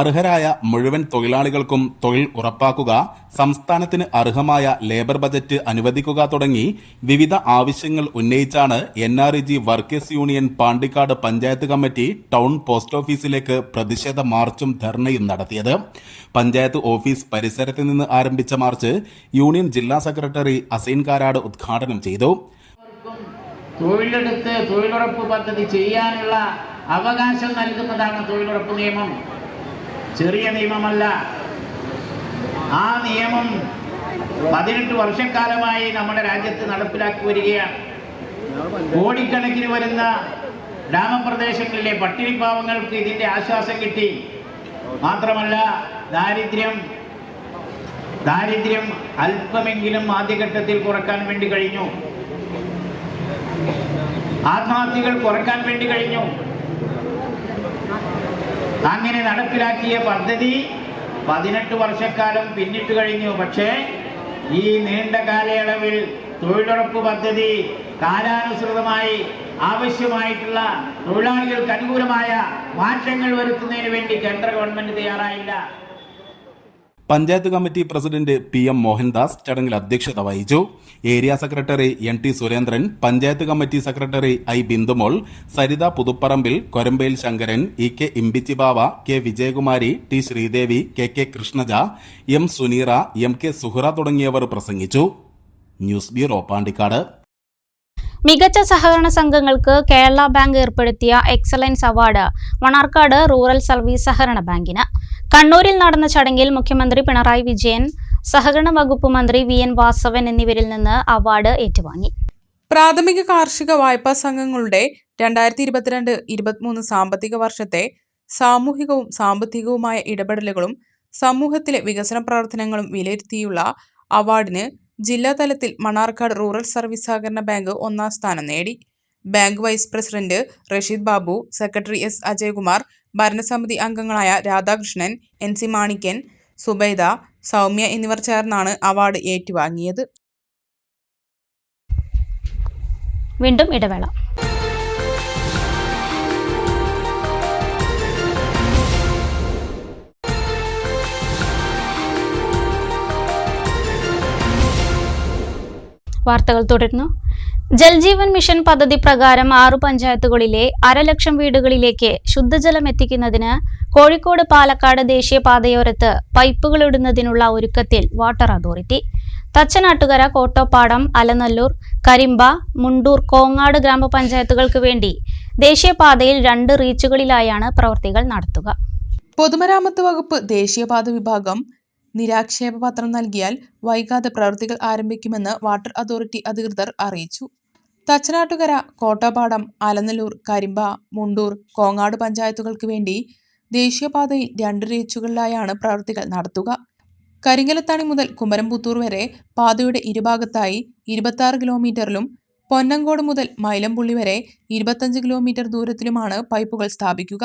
അർഹരായ മുഴുവൻ തൊഴിലാളികൾക്കും തൊഴിൽ ഉറപ്പാക്കുക, സംസ്ഥാനത്തിന് അർഹമായ ലേബർ ബജറ്റ് അനുവദിക്കുക തുടങ്ങി വിവിധ ആവശ്യങ്ങൾ ഉന്നയിച്ചാണ് NREG workers union Pandikkad panchayat committee town post ഓഫീസിലേക്ക് പ്രതിഷേധ മാർച്ചും ധർണയും നടത്തിയത്. പഞ്ചായത്ത് ഓഫീസ് പരിസരത്ത് നിന്ന് ആരംഭിച്ച മാർച്ച് യൂണിയൻ ജില്ലാ സെക്രട്ടറി അസൈൻ കാരാട് ഉദ്ഘാടനം ചെയ്തു. തൊഴിലെടുത്ത് തൊഴിലുറപ്പ് പദ്ധതി ചെയ്യാനുള്ള അവകാശം നൽകുന്നതാണ് തൊഴിലുറപ്പ് നിയമം. ചെറിയ നിയമമല്ല. ആ നിയമം 18 വർഷക്കാലമായി നമ്മുടെ രാജ്യത്ത് നടപ്പിലാക്കി വരികയാണ്. കോടിക്കണക്കിന് വരുന്ന ഗ്രാമപ്രദേശങ്ങളിലെ പട്ടിണിപ്പാവങ്ങൾക്ക് ഇതിന്റെ ആശ്വാസം കിട്ടി. മാത്രമല്ല ദാരിദ്ര്യം അല്പമെങ്കിലും ആദ്യഘട്ടത്തിൽ കുറക്കാൻ വേണ്ടി കഴിഞ്ഞു. ആത്മഹത്യകൾ കുറക്കാൻ വേണ്ടി കഴിഞ്ഞു. അങ്ങനെ നടപ്പിലാക്കിയ പദ്ധതി 18 വർഷക്കാലം പിന്നിട്ട് കഴിഞ്ഞു. പക്ഷേ ഈ നീണ്ട കാലയളവിൽ തൊഴിലുറപ്പ് പദ്ധതി കാലാനുസൃതമായി ആവശ്യമായിട്ടുള്ള തൊഴിലാളികൾക്ക് അനുകൂലമായ മാറ്റങ്ങൾ വരുത്തുന്നതിന് വേണ്ടി കേന്ദ്ര ഗവൺമെന്റ് തയ്യാറായില്ല. Panchayat committee president PM Mohandas ചടങ്ങിൽ അധ്യക്ഷത വഹിച്ചു. Area secretary NT Surendran, panchayat committee secretary I Bindumol, Saritha Puthuparambil, Korambayil Sankaran, EK Imbichibava, K Vijayakumari, T Sreedevi, KK Krishnaja, M Suneera, MK Suhara തുടങ്ങിയവർ പ്രസംഗിച്ചു. News bureau Pandikkad. മികച്ച സഹകരണ സംഘങ്ങൾക്ക് കേരള ബാങ്ക് ഏർപ്പെടുത്തിയ excellence award Mannarkkad rural service സഹകരണ ബാങ്കിന്. കണ്ണൂരിൽ നടന്ന ചടങ്ങിൽ മുഖ്യമന്ത്രി പിണറായി വിജയൻ, സഹകരണ വകുപ്പ് മന്ത്രി VN വാസവൻ എന്നിവരിൽ നിന്ന് അവാർഡ് ഏറ്റുവാങ്ങി. പ്രാഥമിക കാർഷിക വായ്പാ സംഘങ്ങളുടെ 2022-23 സാമ്പത്തിക വർഷത്തെ സാമൂഹികവും സാമ്പത്തികവുമായ ഇടപെടലുകളും സമൂഹത്തിലെ വികസന പ്രവർത്തനങ്ങളും വിലയിരുത്തിയുള്ള അവാർഡിന് ജില്ലാതലത്തിൽ മണ്ണാർക്കാട് റൂറൽ സർവീസ് സഹകരണ ബാങ്ക് 1ാം സ്ഥാനം നേടി. Bank vice president Rasheed Babu, secretary S Ajayakumar, ഭരണസമിതി അംഗങ്ങളായ രാധാകൃഷ്ണൻ, NC മാണിക്യൻ, സുബൈദ, സൗമ്യ എന്നിവർ ചേർന്നാണ് അവാർഡ് ഏറ്റുവാങ്ങിയത്. വീണ്ടും ഇടവേള. വാർത്തകൾ തുടരുന്നു. ജൽജീവൻ മിഷൻ പദ്ധതി പ്രകാരം 6 പഞ്ചായത്തുകളിലെ 1,00,000 വീടുകളിലേക്ക് ശുദ്ധജലം എത്തിക്കുന്നതിന് കോഴിക്കോട് പാലക്കാട് ദേശീയപാതയോരത്ത് പൈപ്പുകൾ ഇടുന്നതിനുള്ള ഒരുക്കത്തിൽ വാട്ടർ അതോറിറ്റി. തച്ചനാട്ടുകര, കോട്ടോപ്പാടം, അലനല്ലൂർ, കരിമ്പ, മുണ്ടൂർ, കോങ്ങാട് ഗ്രാമപഞ്ചായത്തുകൾക്ക് വേണ്ടി ദേശീയപാതയിൽ 2 റീച്ചുകളിലായാണ് പ്രവൃത്തികൾ നടത്തുക. പൊതുമരാമത്ത് വകുപ്പ് ദേശീയപാത വിഭാഗം നിരാക്ഷേപ പത്രം നൽകിയാൽ വൈകാതെ പ്രവൃത്തികൾ ആരംഭിക്കുമെന്ന് വാട്ടർ അതോറിറ്റി അധികൃതർ അറിയിച്ചു. തച്ചനാട്ടുകര, കോട്ടപ്പാടം, അലനല്ലൂർ, കരിമ്പ, മുണ്ടൂർ, കോങ്ങാട് പഞ്ചായത്തുകൾക്ക് വേണ്ടി ദേശീയപാതയിൽ 2 റീച്ചുകളിലായാണ് പ്രവൃത്തികൾ നടത്തുക. കരിങ്കലത്താണി മുതൽ കുമരംപുത്തൂർ വരെ പാതയുടെ ഇരുഭാഗത്തായി 26 കിലോമീറ്ററിലും പൊന്നങ്കോട് മുതൽ മൈലമ്പുള്ളി വരെ 25 കിലോമീറ്റർ ദൂരത്തിലുമാണ് പൈപ്പുകൾ സ്ഥാപിക്കുക.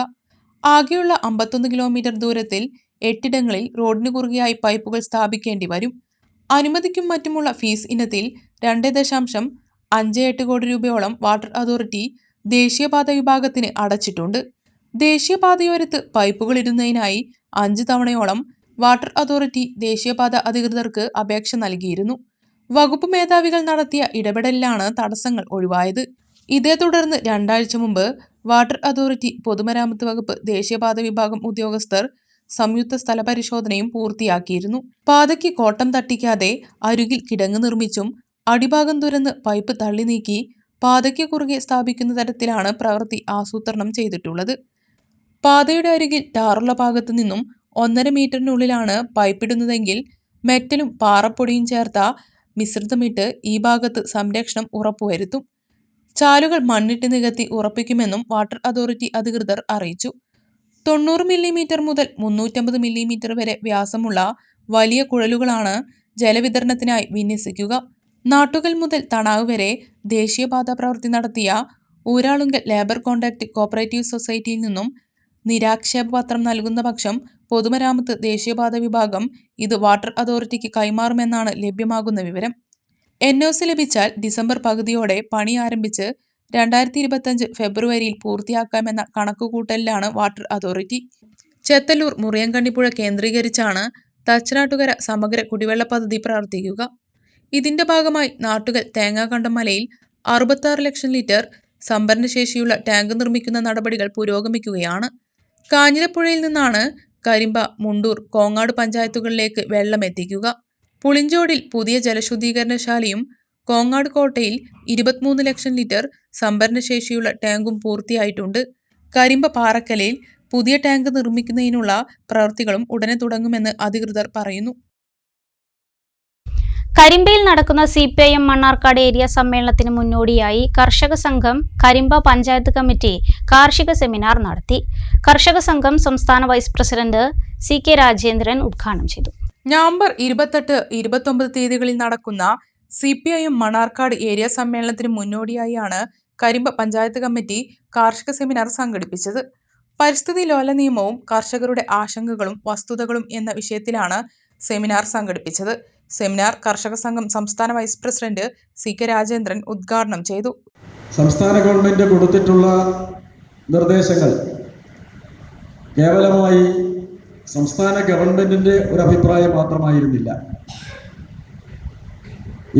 ആകെയുള്ള 51 കിലോമീറ്റർ ദൂരത്തിൽ 8 ഇടങ്ങളിൽ റോഡിന് കുറുകെയായി പൈപ്പുകൾ സ്ഥാപിക്കേണ്ടി വരും. അനുമതിക്കും മറ്റുമുള്ള ഫീസ് ഇനത്തിൽ 2.58 കോടി രൂപയോളം വാട്ടർ അതോറിറ്റി ദേശീയപാത വിഭാഗത്തിന് അടച്ചിട്ടുണ്ട്. ദേശീയപാതയോരത്ത് പൈപ്പുകൾ ഇടുന്നതിനായി 5 തവണയോളം വാട്ടർ അതോറിറ്റി ദേശീയപാത അധികൃതർക്ക് അപേക്ഷ നൽകിയിരുന്നു. വകുപ്പ് മേധാവികൾ നടത്തിയ ഇടപെടലിലാണ് തടസ്സങ്ങൾ ഒഴിവായത്. ഇതേ തുടർന്ന് 2 ആഴ്ച മുമ്പ് വാട്ടർ അതോറിറ്റി പൊതുമരാമത്ത് വകുപ്പ് ദേശീയപാത വിഭാഗം ഉദ്യോഗസ്ഥർ സംയുക്ത സ്ഥല പരിശോധനയും പൂർത്തിയാക്കിയിരുന്നു. പാതയ്ക്ക് കോട്ടം തട്ടിക്കാതെ അരുകിൽ കിടങ്ങ് നിർമ്മിച്ചും അടിഭാഗം തുരന്ന് പൈപ്പ് തള്ളി നീക്കി പാതയ്ക്ക് കുറുകെ സ്ഥാപിക്കുന്ന തരത്തിലാണ് പ്രവൃത്തി ആസൂത്രണം ചെയ്തിട്ടുള്ളത്. പാതയുടെ അരികിൽ ടാറുള്ള ഭാഗത്തു നിന്നും 1.5 മീറ്ററിനുള്ളിലാണ് പൈപ്പിടുന്നതെങ്കിൽ മെറ്റലും പാറപ്പൊടിയും ചേർത്ത മിശ്രിതമിട്ട് ഈ ഭാഗത്ത് സംരക്ഷണം ഉറപ്പുവരുത്തും. ചാലുകൾ മണ്ണിട്ട് നികത്തി ഉറപ്പിക്കുമെന്നും വാട്ടർ അതോറിറ്റി അധികൃതർ അറിയിച്ചു. 90 മില്ലിമീറ്റർ മുതൽ 350 മില്ലിമീറ്റർ വരെ വ്യാസമുള്ള വലിയ കുഴലുകളാണ് ജലവിതരണത്തിനായി വിന്യസിക്കുക. നാട്ടുകൽ മുതൽ തണാവ് വരെ ദേശീയപാത പ്രവൃത്തി നടത്തിയ ഊരാളുങ്കൽ ലേബർ കോൺട്രാക്ട് കോപ്പറേറ്റീവ് സൊസൈറ്റിയിൽ നിന്നും നിരാക്ഷേപ പത്രം നൽകുന്ന പക്ഷം പൊതുമരാമത്ത് ദേശീയപാത വിഭാഗം ഇത് വാട്ടർ അതോറിറ്റിക്ക് കൈമാറുമെന്നാണ് ലഭ്യമാകുന്ന വിവരം. NOC ലഭിച്ചാൽ ഡിസംബർ പകുതിയോടെ പണി ആരംഭിച്ച് 2025 ഫെബ്രുവരിയിൽ പൂർത്തിയാക്കാമെന്ന കണക്കുകൂട്ടലിലാണ് വാട്ടർ അതോറിറ്റി. ചെത്തല്ലൂർ മുറിയങ്കണ്ണിപ്പുഴ കേന്ദ്രീകരിച്ചാണ് തച്ചനാട്ടുകര സമഗ്ര കുടിവെള്ള പദ്ധതി പ്രവർത്തിക്കുക. ഇതിന്റെ ഭാഗമായി നാട്ടുകൽ തേങ്ങാകണ്ടം മലയിൽ 66 ലക്ഷം ലിറ്റർ സംഭരണശേഷിയുള്ള ടാങ്ക് നിർമ്മിക്കുന്ന നടപടികൾ പുരോഗമിക്കുകയാണ്. കാഞ്ഞിരപ്പുഴയിൽ നിന്നാണ് കരിമ്പ, മുണ്ടൂർ, കോങ്ങാട് പഞ്ചായത്തുകളിലേക്ക് വെള്ളം എത്തിക്കുക. പുളിഞ്ചോടിൽ പുതിയ ജലശുദ്ധീകരണശാലയും കോങ്ങാട് കോട്ടയിൽ 23 ലക്ഷം ലിറ്റർ സംഭരണശേഷിയുള്ള ടാങ്കും പൂർത്തിയായിട്ടുണ്ട്. കരിമ്പ പാറക്കലയിൽ പുതിയ ടാങ്ക് നിർമ്മിക്കുന്നതിനുള്ള പ്രവൃത്തികളും ഉടനെ തുടങ്ങുമെന്ന് അധികൃതർ പറയുന്നു. കരിമ്പയിൽ നടക്കുന്ന CPIM മണ്ണാർക്കാട് ഏരിയ സമ്മേളനത്തിന് മുന്നോടിയായി കർഷക സംഘം കരിമ്പ പഞ്ചായത്ത് കമ്മിറ്റി കാർഷിക സെമിനാർ നടത്തി. കർഷക സംഘം സംസ്ഥാന വൈസ് പ്രസിഡന്റ് CK രാജേന്ദ്രൻ ഉദ്ഘാടനം ചെയ്തു. നവംബർ 28-29 തീയതികളിൽ നടക്കുന്ന CPIM മണ്ണാർക്കാട് ഏരിയ സമ്മേളനത്തിന് മുന്നോടിയായാണ് കരിമ്പ പഞ്ചായത്ത് കമ്മിറ്റി കാർഷിക സെമിനാർ സംഘടിപ്പിച്ചത്. പരിസ്ഥിതി ലോല നിയമവും കർഷകരുടെ ആശങ്കകളും വസ്തുതകളും എന്ന വിഷയത്തിലാണ് സെമിനാർ സംഘടിപ്പിച്ചത്. സെമിനാർ കർഷക സംഘം സംസ്ഥാന വൈസ് പ്രസിഡന്റ് CK രാജേന്ദ്രൻ ഉദ്ഘാടനം ചെയ്തു. സംസ്ഥാന ഗവൺമെന്റ് കൊടുത്തിട്ടുള്ള നിർദ്ദേശങ്ങൾ കേവലമായി സംസ്ഥാന ഗവൺമെന്റിന്റെ ഒരു അഭിപ്രായം മാത്രമായിരുന്നില്ല.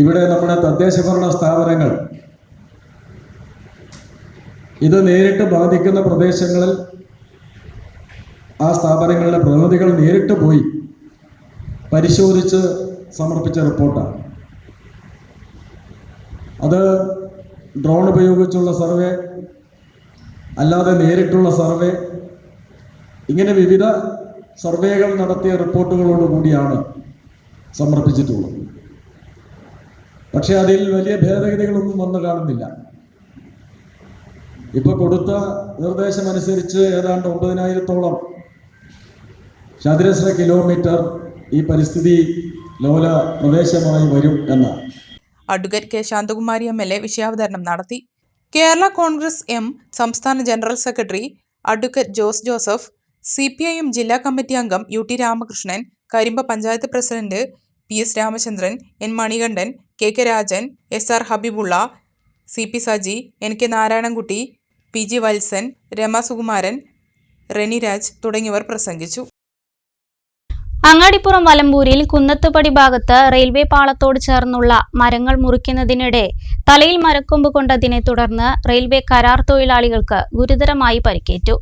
ഇവിടെ നമ്മുടെ തദ്ദേശ ഭരണ സ്ഥാപനങ്ങൾ ഇത് നേരിട്ട് ബാധിക്കുന്ന പ്രദേശങ്ങളിൽ ആ സ്ഥാപനങ്ങളുടെ പ്രതിനിധികൾ നേരിട്ട് പോയി പരിശോധിച്ച് സമർപ്പിച്ച റിപ്പോർട്ടാണ്. അത് ഡ്രോൺ ഉപയോഗിച്ചുള്ള സർവേ, അല്ലാതെ നേരിട്ടുള്ള സർവേ, ഇങ്ങനെ വിവിധ സർവേകൾ നടത്തിയ റിപ്പോർട്ടുകളോടുകൂടിയാണ് സമർപ്പിച്ചിട്ടുള്ളത്. പക്ഷേ അതിൽ വലിയ ഭേദഗതികളൊന്നും വന്നു കാണുന്നില്ല. ഇപ്പോൾ കൊടുത്ത നിർദ്ദേശമനുസരിച്ച് ഏതാണ്ട് 9,000-ഓളം ചതുരശ്ര കിലോമീറ്റർ ഈ പരിസ്ഥിതി ലോല പ്രദേശമായി വരും എന്നാണ്. അഡ്വക്കേറ്റ് കെ ശാന്തകുമാരി MLA വിഷയാവതരണം നടത്തി. കേരള കോൺഗ്രസ് എം സംസ്ഥാന general secretary advocate Jose Joseph, CPIM ജില്ലാ കമ്മിറ്റി അംഗം UT Ramakrishnan, Karimba panchayat president PS Ramachandran, N Manikandan, KK Rajan, SR Habeebulla, CP Saji, NK Narayanankutty, PG Valsan, Rema Sukumaran, Reni Raj തുടങ്ങിയവർ പ്രസംഗിച്ചു. അങ്ങാടിപ്പുറം വലമ്പൂരിൽ കുന്നത്തുപടി ഭാഗത്ത് റെയിൽവേ പാളത്തോട് ചേർന്നുള്ള മരങ്ങൾ മുറിക്കുന്നതിനിടെ തലയിൽ മരക്കൊമ്പ് കൊണ്ടതിനെ തുടർന്ന് റെയിൽവേ കരാർ തൊഴിലാളികൾക്ക് ഗുരുതരമായി പരിക്കേറ്റു.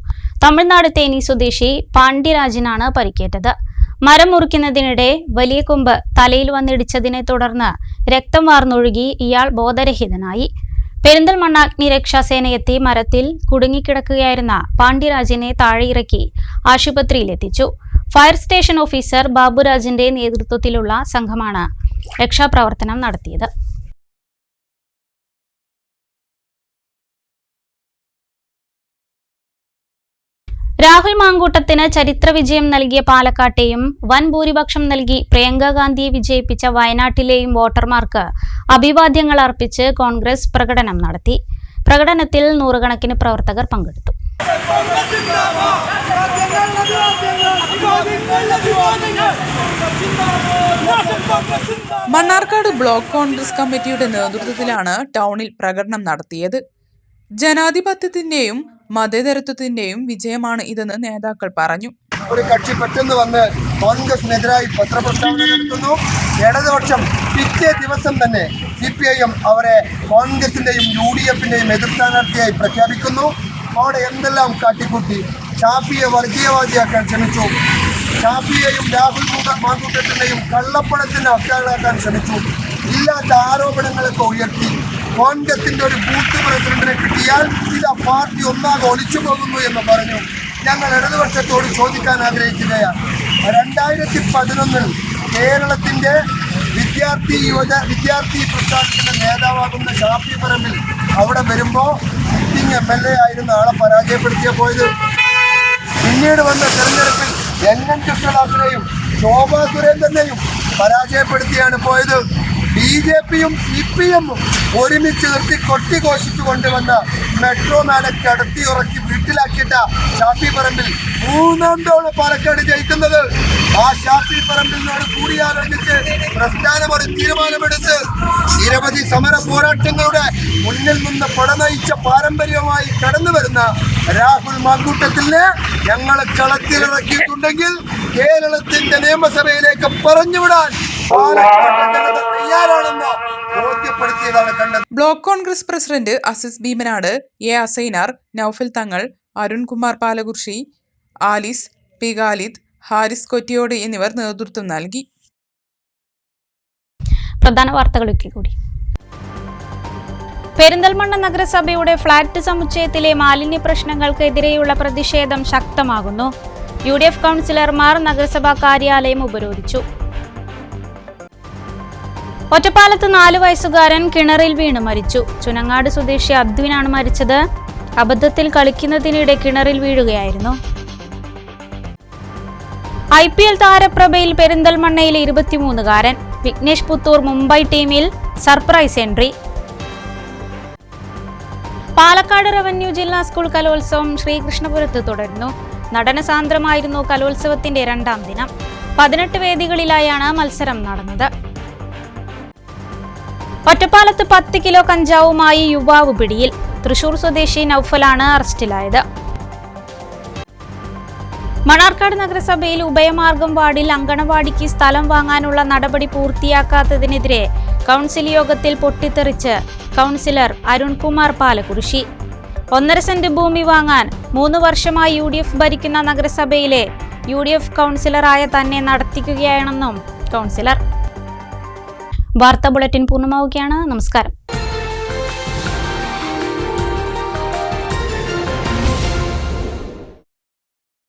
തമിഴ്നാട് തേനി സ്വദേശി പാണ്ഡ്യരാജനാണ് പരിക്കേറ്റത്. മരം മുറിക്കുന്നതിനിടെ വലിയ കൊമ്പ് തലയിൽ വന്നിടിച്ചതിനെ തുടർന്ന് രക്തം വാർന്നൊഴുകി ഇയാൾ ബോധരഹിതനായി. പെരിന്തൽമണ്ണ അഗ്നിരക്ഷാസേനയെത്തി മരത്തിൽ കുടുങ്ങിക്കിടക്കുകയായിരുന്ന പാണ്ഡ്യരാജനെ താഴെയിറക്കി ആശുപത്രിയിലെത്തിച്ചു. ഫയർ സ്റ്റേഷൻ ഓഫീസർ ബാബുരാജിന്റെ നേതൃത്വത്തിലുള്ള സംഘമാണ് രക്ഷാപ്രവർത്തനം നടത്തിയത്. രാഹുൽ മാങ്കൂട്ടത്തിന് ചരിത്ര വിജയം നൽകിയ പാലക്കാട്ടെയും വൻ ഭൂരിപക്ഷം നൽകി പ്രിയങ്ക ഗാന്ധിയെ വിജയിപ്പിച്ച വയനാട്ടിലെയും വോട്ടർമാർക്ക് അഭിവാദ്യങ്ങൾ അർപ്പിച്ച് കോൺഗ്രസ് പ്രകടനം നടത്തി. പ്രകടനത്തിൽ നൂറുകണക്കിന് പ്രവർത്തകർ പങ്കെടുത്തു. മണ്ണാർക്കാട് ബ്ലോക്ക് കോൺഗ്രസ് കമ്മിറ്റിയുടെ നേതൃത്വത്തിലാണ് ടൗണിൽ പ്രകടനം നടത്തിയത്. ജനാധിപത്യത്തിന്റെയും മതേതരത്വത്തിന്റെയും വിജയമാണ് ഇതെന്ന് നേതാക്കൾ പറഞ്ഞു. ഒരു കക്ഷി പെട്ടെന്ന് വന്ന് കോൺഗ്രസിനെതിരായി പത്രപ്രസ്താവന നടത്തുന്നു. ഇടതുപക്ഷം പിറ്റേ ദിവസം തന്നെ CPIM അവരെ കോൺഗ്രസിന്റെയും UDFന്റെയും എതിർ സ്ഥാനാർത്ഥിയായി പ്രഖ്യാപിക്കുന്നു. അവിടെ എന്തെല്ലാം കാട്ടിക്കൂട്ടി. ഷാഫിയെ വർഗീയവാദിയാക്കാൻ ശ്രമിച്ചു. ഷാഫിയെയും രാഹുൽ മാങ്കൂട്ടത്തിനെയും കള്ളപ്പണത്തിന് അക്കാളാക്കാൻ ശ്രമിച്ചു. ഇല്ലാത്ത ആരോപണങ്ങളൊക്കെ ഉയർത്തി. കോൺഗ്രസിന്റെ ഒരു ബൂത്ത് പ്രസിഡന്റിനെ കിട്ടിയാൽ ഇത് പാർട്ടി ഒന്നാകെ ഒളിച്ചു പോകുന്നു എന്ന് പറഞ്ഞു. ഞങ്ങൾ ഇടതുപക്ഷത്തോട് ചോദിക്കാൻ ആഗ്രഹിക്കുകയാണ്. 2011 കേരളത്തിന്റെ വിദ്യാർത്ഥി പ്രസ്ഥാനത്തിന്റെ നേതാവാകുന്ന ഷാഫി പറമ്പിൽ അവിടെ വരുമ്പോൾ സിറ്റിംഗ് MLA ആയിരുന്ന ആളെ പരാജയപ്പെടുത്തിയ പോയത്. പിന്നീട് വന്ന തെരഞ്ഞെടുപ്പിൽ NN കൃഷ്ണദാസിനെയും ശോഭാ സുരേന്ദ്രനെയും പരാജയപ്പെടുത്തിയാണ് പോയത്. BJPയും CPIM ഒരുമിച്ച് നിർത്തി കൊട്ടിഘോഷിച്ചു കൊണ്ടുവന്ന മെട്രോമാനെ കടത്തി ഉറക്കി വീട്ടിലാക്കിയിട്ട ഷാഫി പറമ്പിൽ 3ാം തവണ പാലക്കാട് ജയിക്കുന്നത്. ആ ഷാഫി പറമ്പിലിനോട് കൂടിയാലോചിച്ച് പ്രസ്ഥാനം ഒരു തീരുമാനമെടുത്ത് നിരവധി സമര പോരാട്ടങ്ങളുടെ മുന്നിൽ നിന്ന് പടനയിച്ച പാരമ്പര്യമായി കടന്നു വരുന്ന രാഹുൽ മാങ്കൂട്ടത്തിനെ ഞങ്ങൾ കളത്തിലിറക്കിയിട്ടുണ്ടെങ്കിൽ കേരളത്തിന്റെ നിയമസഭയിലേക്ക് പറഞ്ഞുവിടാൻ block Congress president Aziz Bheemanad, A Asainar, Noufal Thangal, Arunkumar Palakurussi, Alice P Khalid, Haris Kottiyode എന്നിവർ നേതൃത്വം നൽകി. പ്രധാന വാർത്തകളൊക്കെ കൂടി. പെരിന്തൽമണ്ണ നഗരസഭയുടെ ഫ്ളാറ്റ് സമുച്ചയത്തിലെ മാലിന്യ പ്രശ്നങ്ങൾക്കെതിരെയുള്ള പ്രതിഷേധം ശക്തമാകുന്നു. UDF കൗൺസിലർമാർ നഗരസഭാ കാര്യാലയം ഉപരോധിച്ചു. ഒറ്റപ്പാലത്ത് 4 വയസ്സുകാരൻ കിണറിൽ വീണ് മരിച്ചു. ചുനങ്ങാട് സ്വദേശി അബ്ദുവിനാണ് മരിച്ചത്. അബദ്ധത്തിൽ കളിക്കുന്നതിനിടെ കിണറിൽ വീഴുകയായിരുന്നു. IPL താരപ്രഭയിൽ പെരിന്തൽമണ്ണയിലെ 23-കാരൻ വിഘ്നേഷ് പുത്തൂർ മുംബൈ ടീമിൽ സർപ്രൈസ് എൻട്രി. പാലക്കാട് റവന്യൂ ജില്ലാ സ്കൂൾ കലോത്സവം ശ്രീകൃഷ്ണപുരത്ത് തുടരുന്നു. നടനസാന്ദ്രമായിരുന്നു കലോത്സവത്തിന്റെ 2ാം ദിനം. 18 വേദികളിലായാണ് മത്സരം നടന്നത്. ഒറ്റപ്പാലത്ത് 10 കിലോ കഞ്ചാവുമായി യുവാവ് പിടിയിൽ. തൃശൂർ സ്വദേശി നൌഫലാണ് അറസ്റ്റിലായത്. മണ്ണാർക്കാട് നഗരസഭയിൽ ഉഭയമാർഗം വാർഡിൽ അങ്കണവാടിക്ക് സ്ഥലം വാങ്ങാനുള്ള നടപടി പൂർത്തിയാക്കാത്തതിനെതിരെ കൗൺസിൽ യോഗത്തിൽ പൊട്ടിത്തെറിച്ച് കൗൺസിലർ അരുൺകുമാർ പാലകുറിശി. 1.5 സെന്റ് ഭൂമി വാങ്ങാൻ 3 വർഷമായി UDF ഭരിക്കുന്ന നഗരസഭയിലെ UDF കൗൺസിലറായ തന്നെ നടത്തിക്കുകയാണെന്നും കൗൺസിലർ. വാർത്താ ബുള്ളറ്റിൻ പൂർണ്ണമാവുകയാണ്. നമസ്കാരം.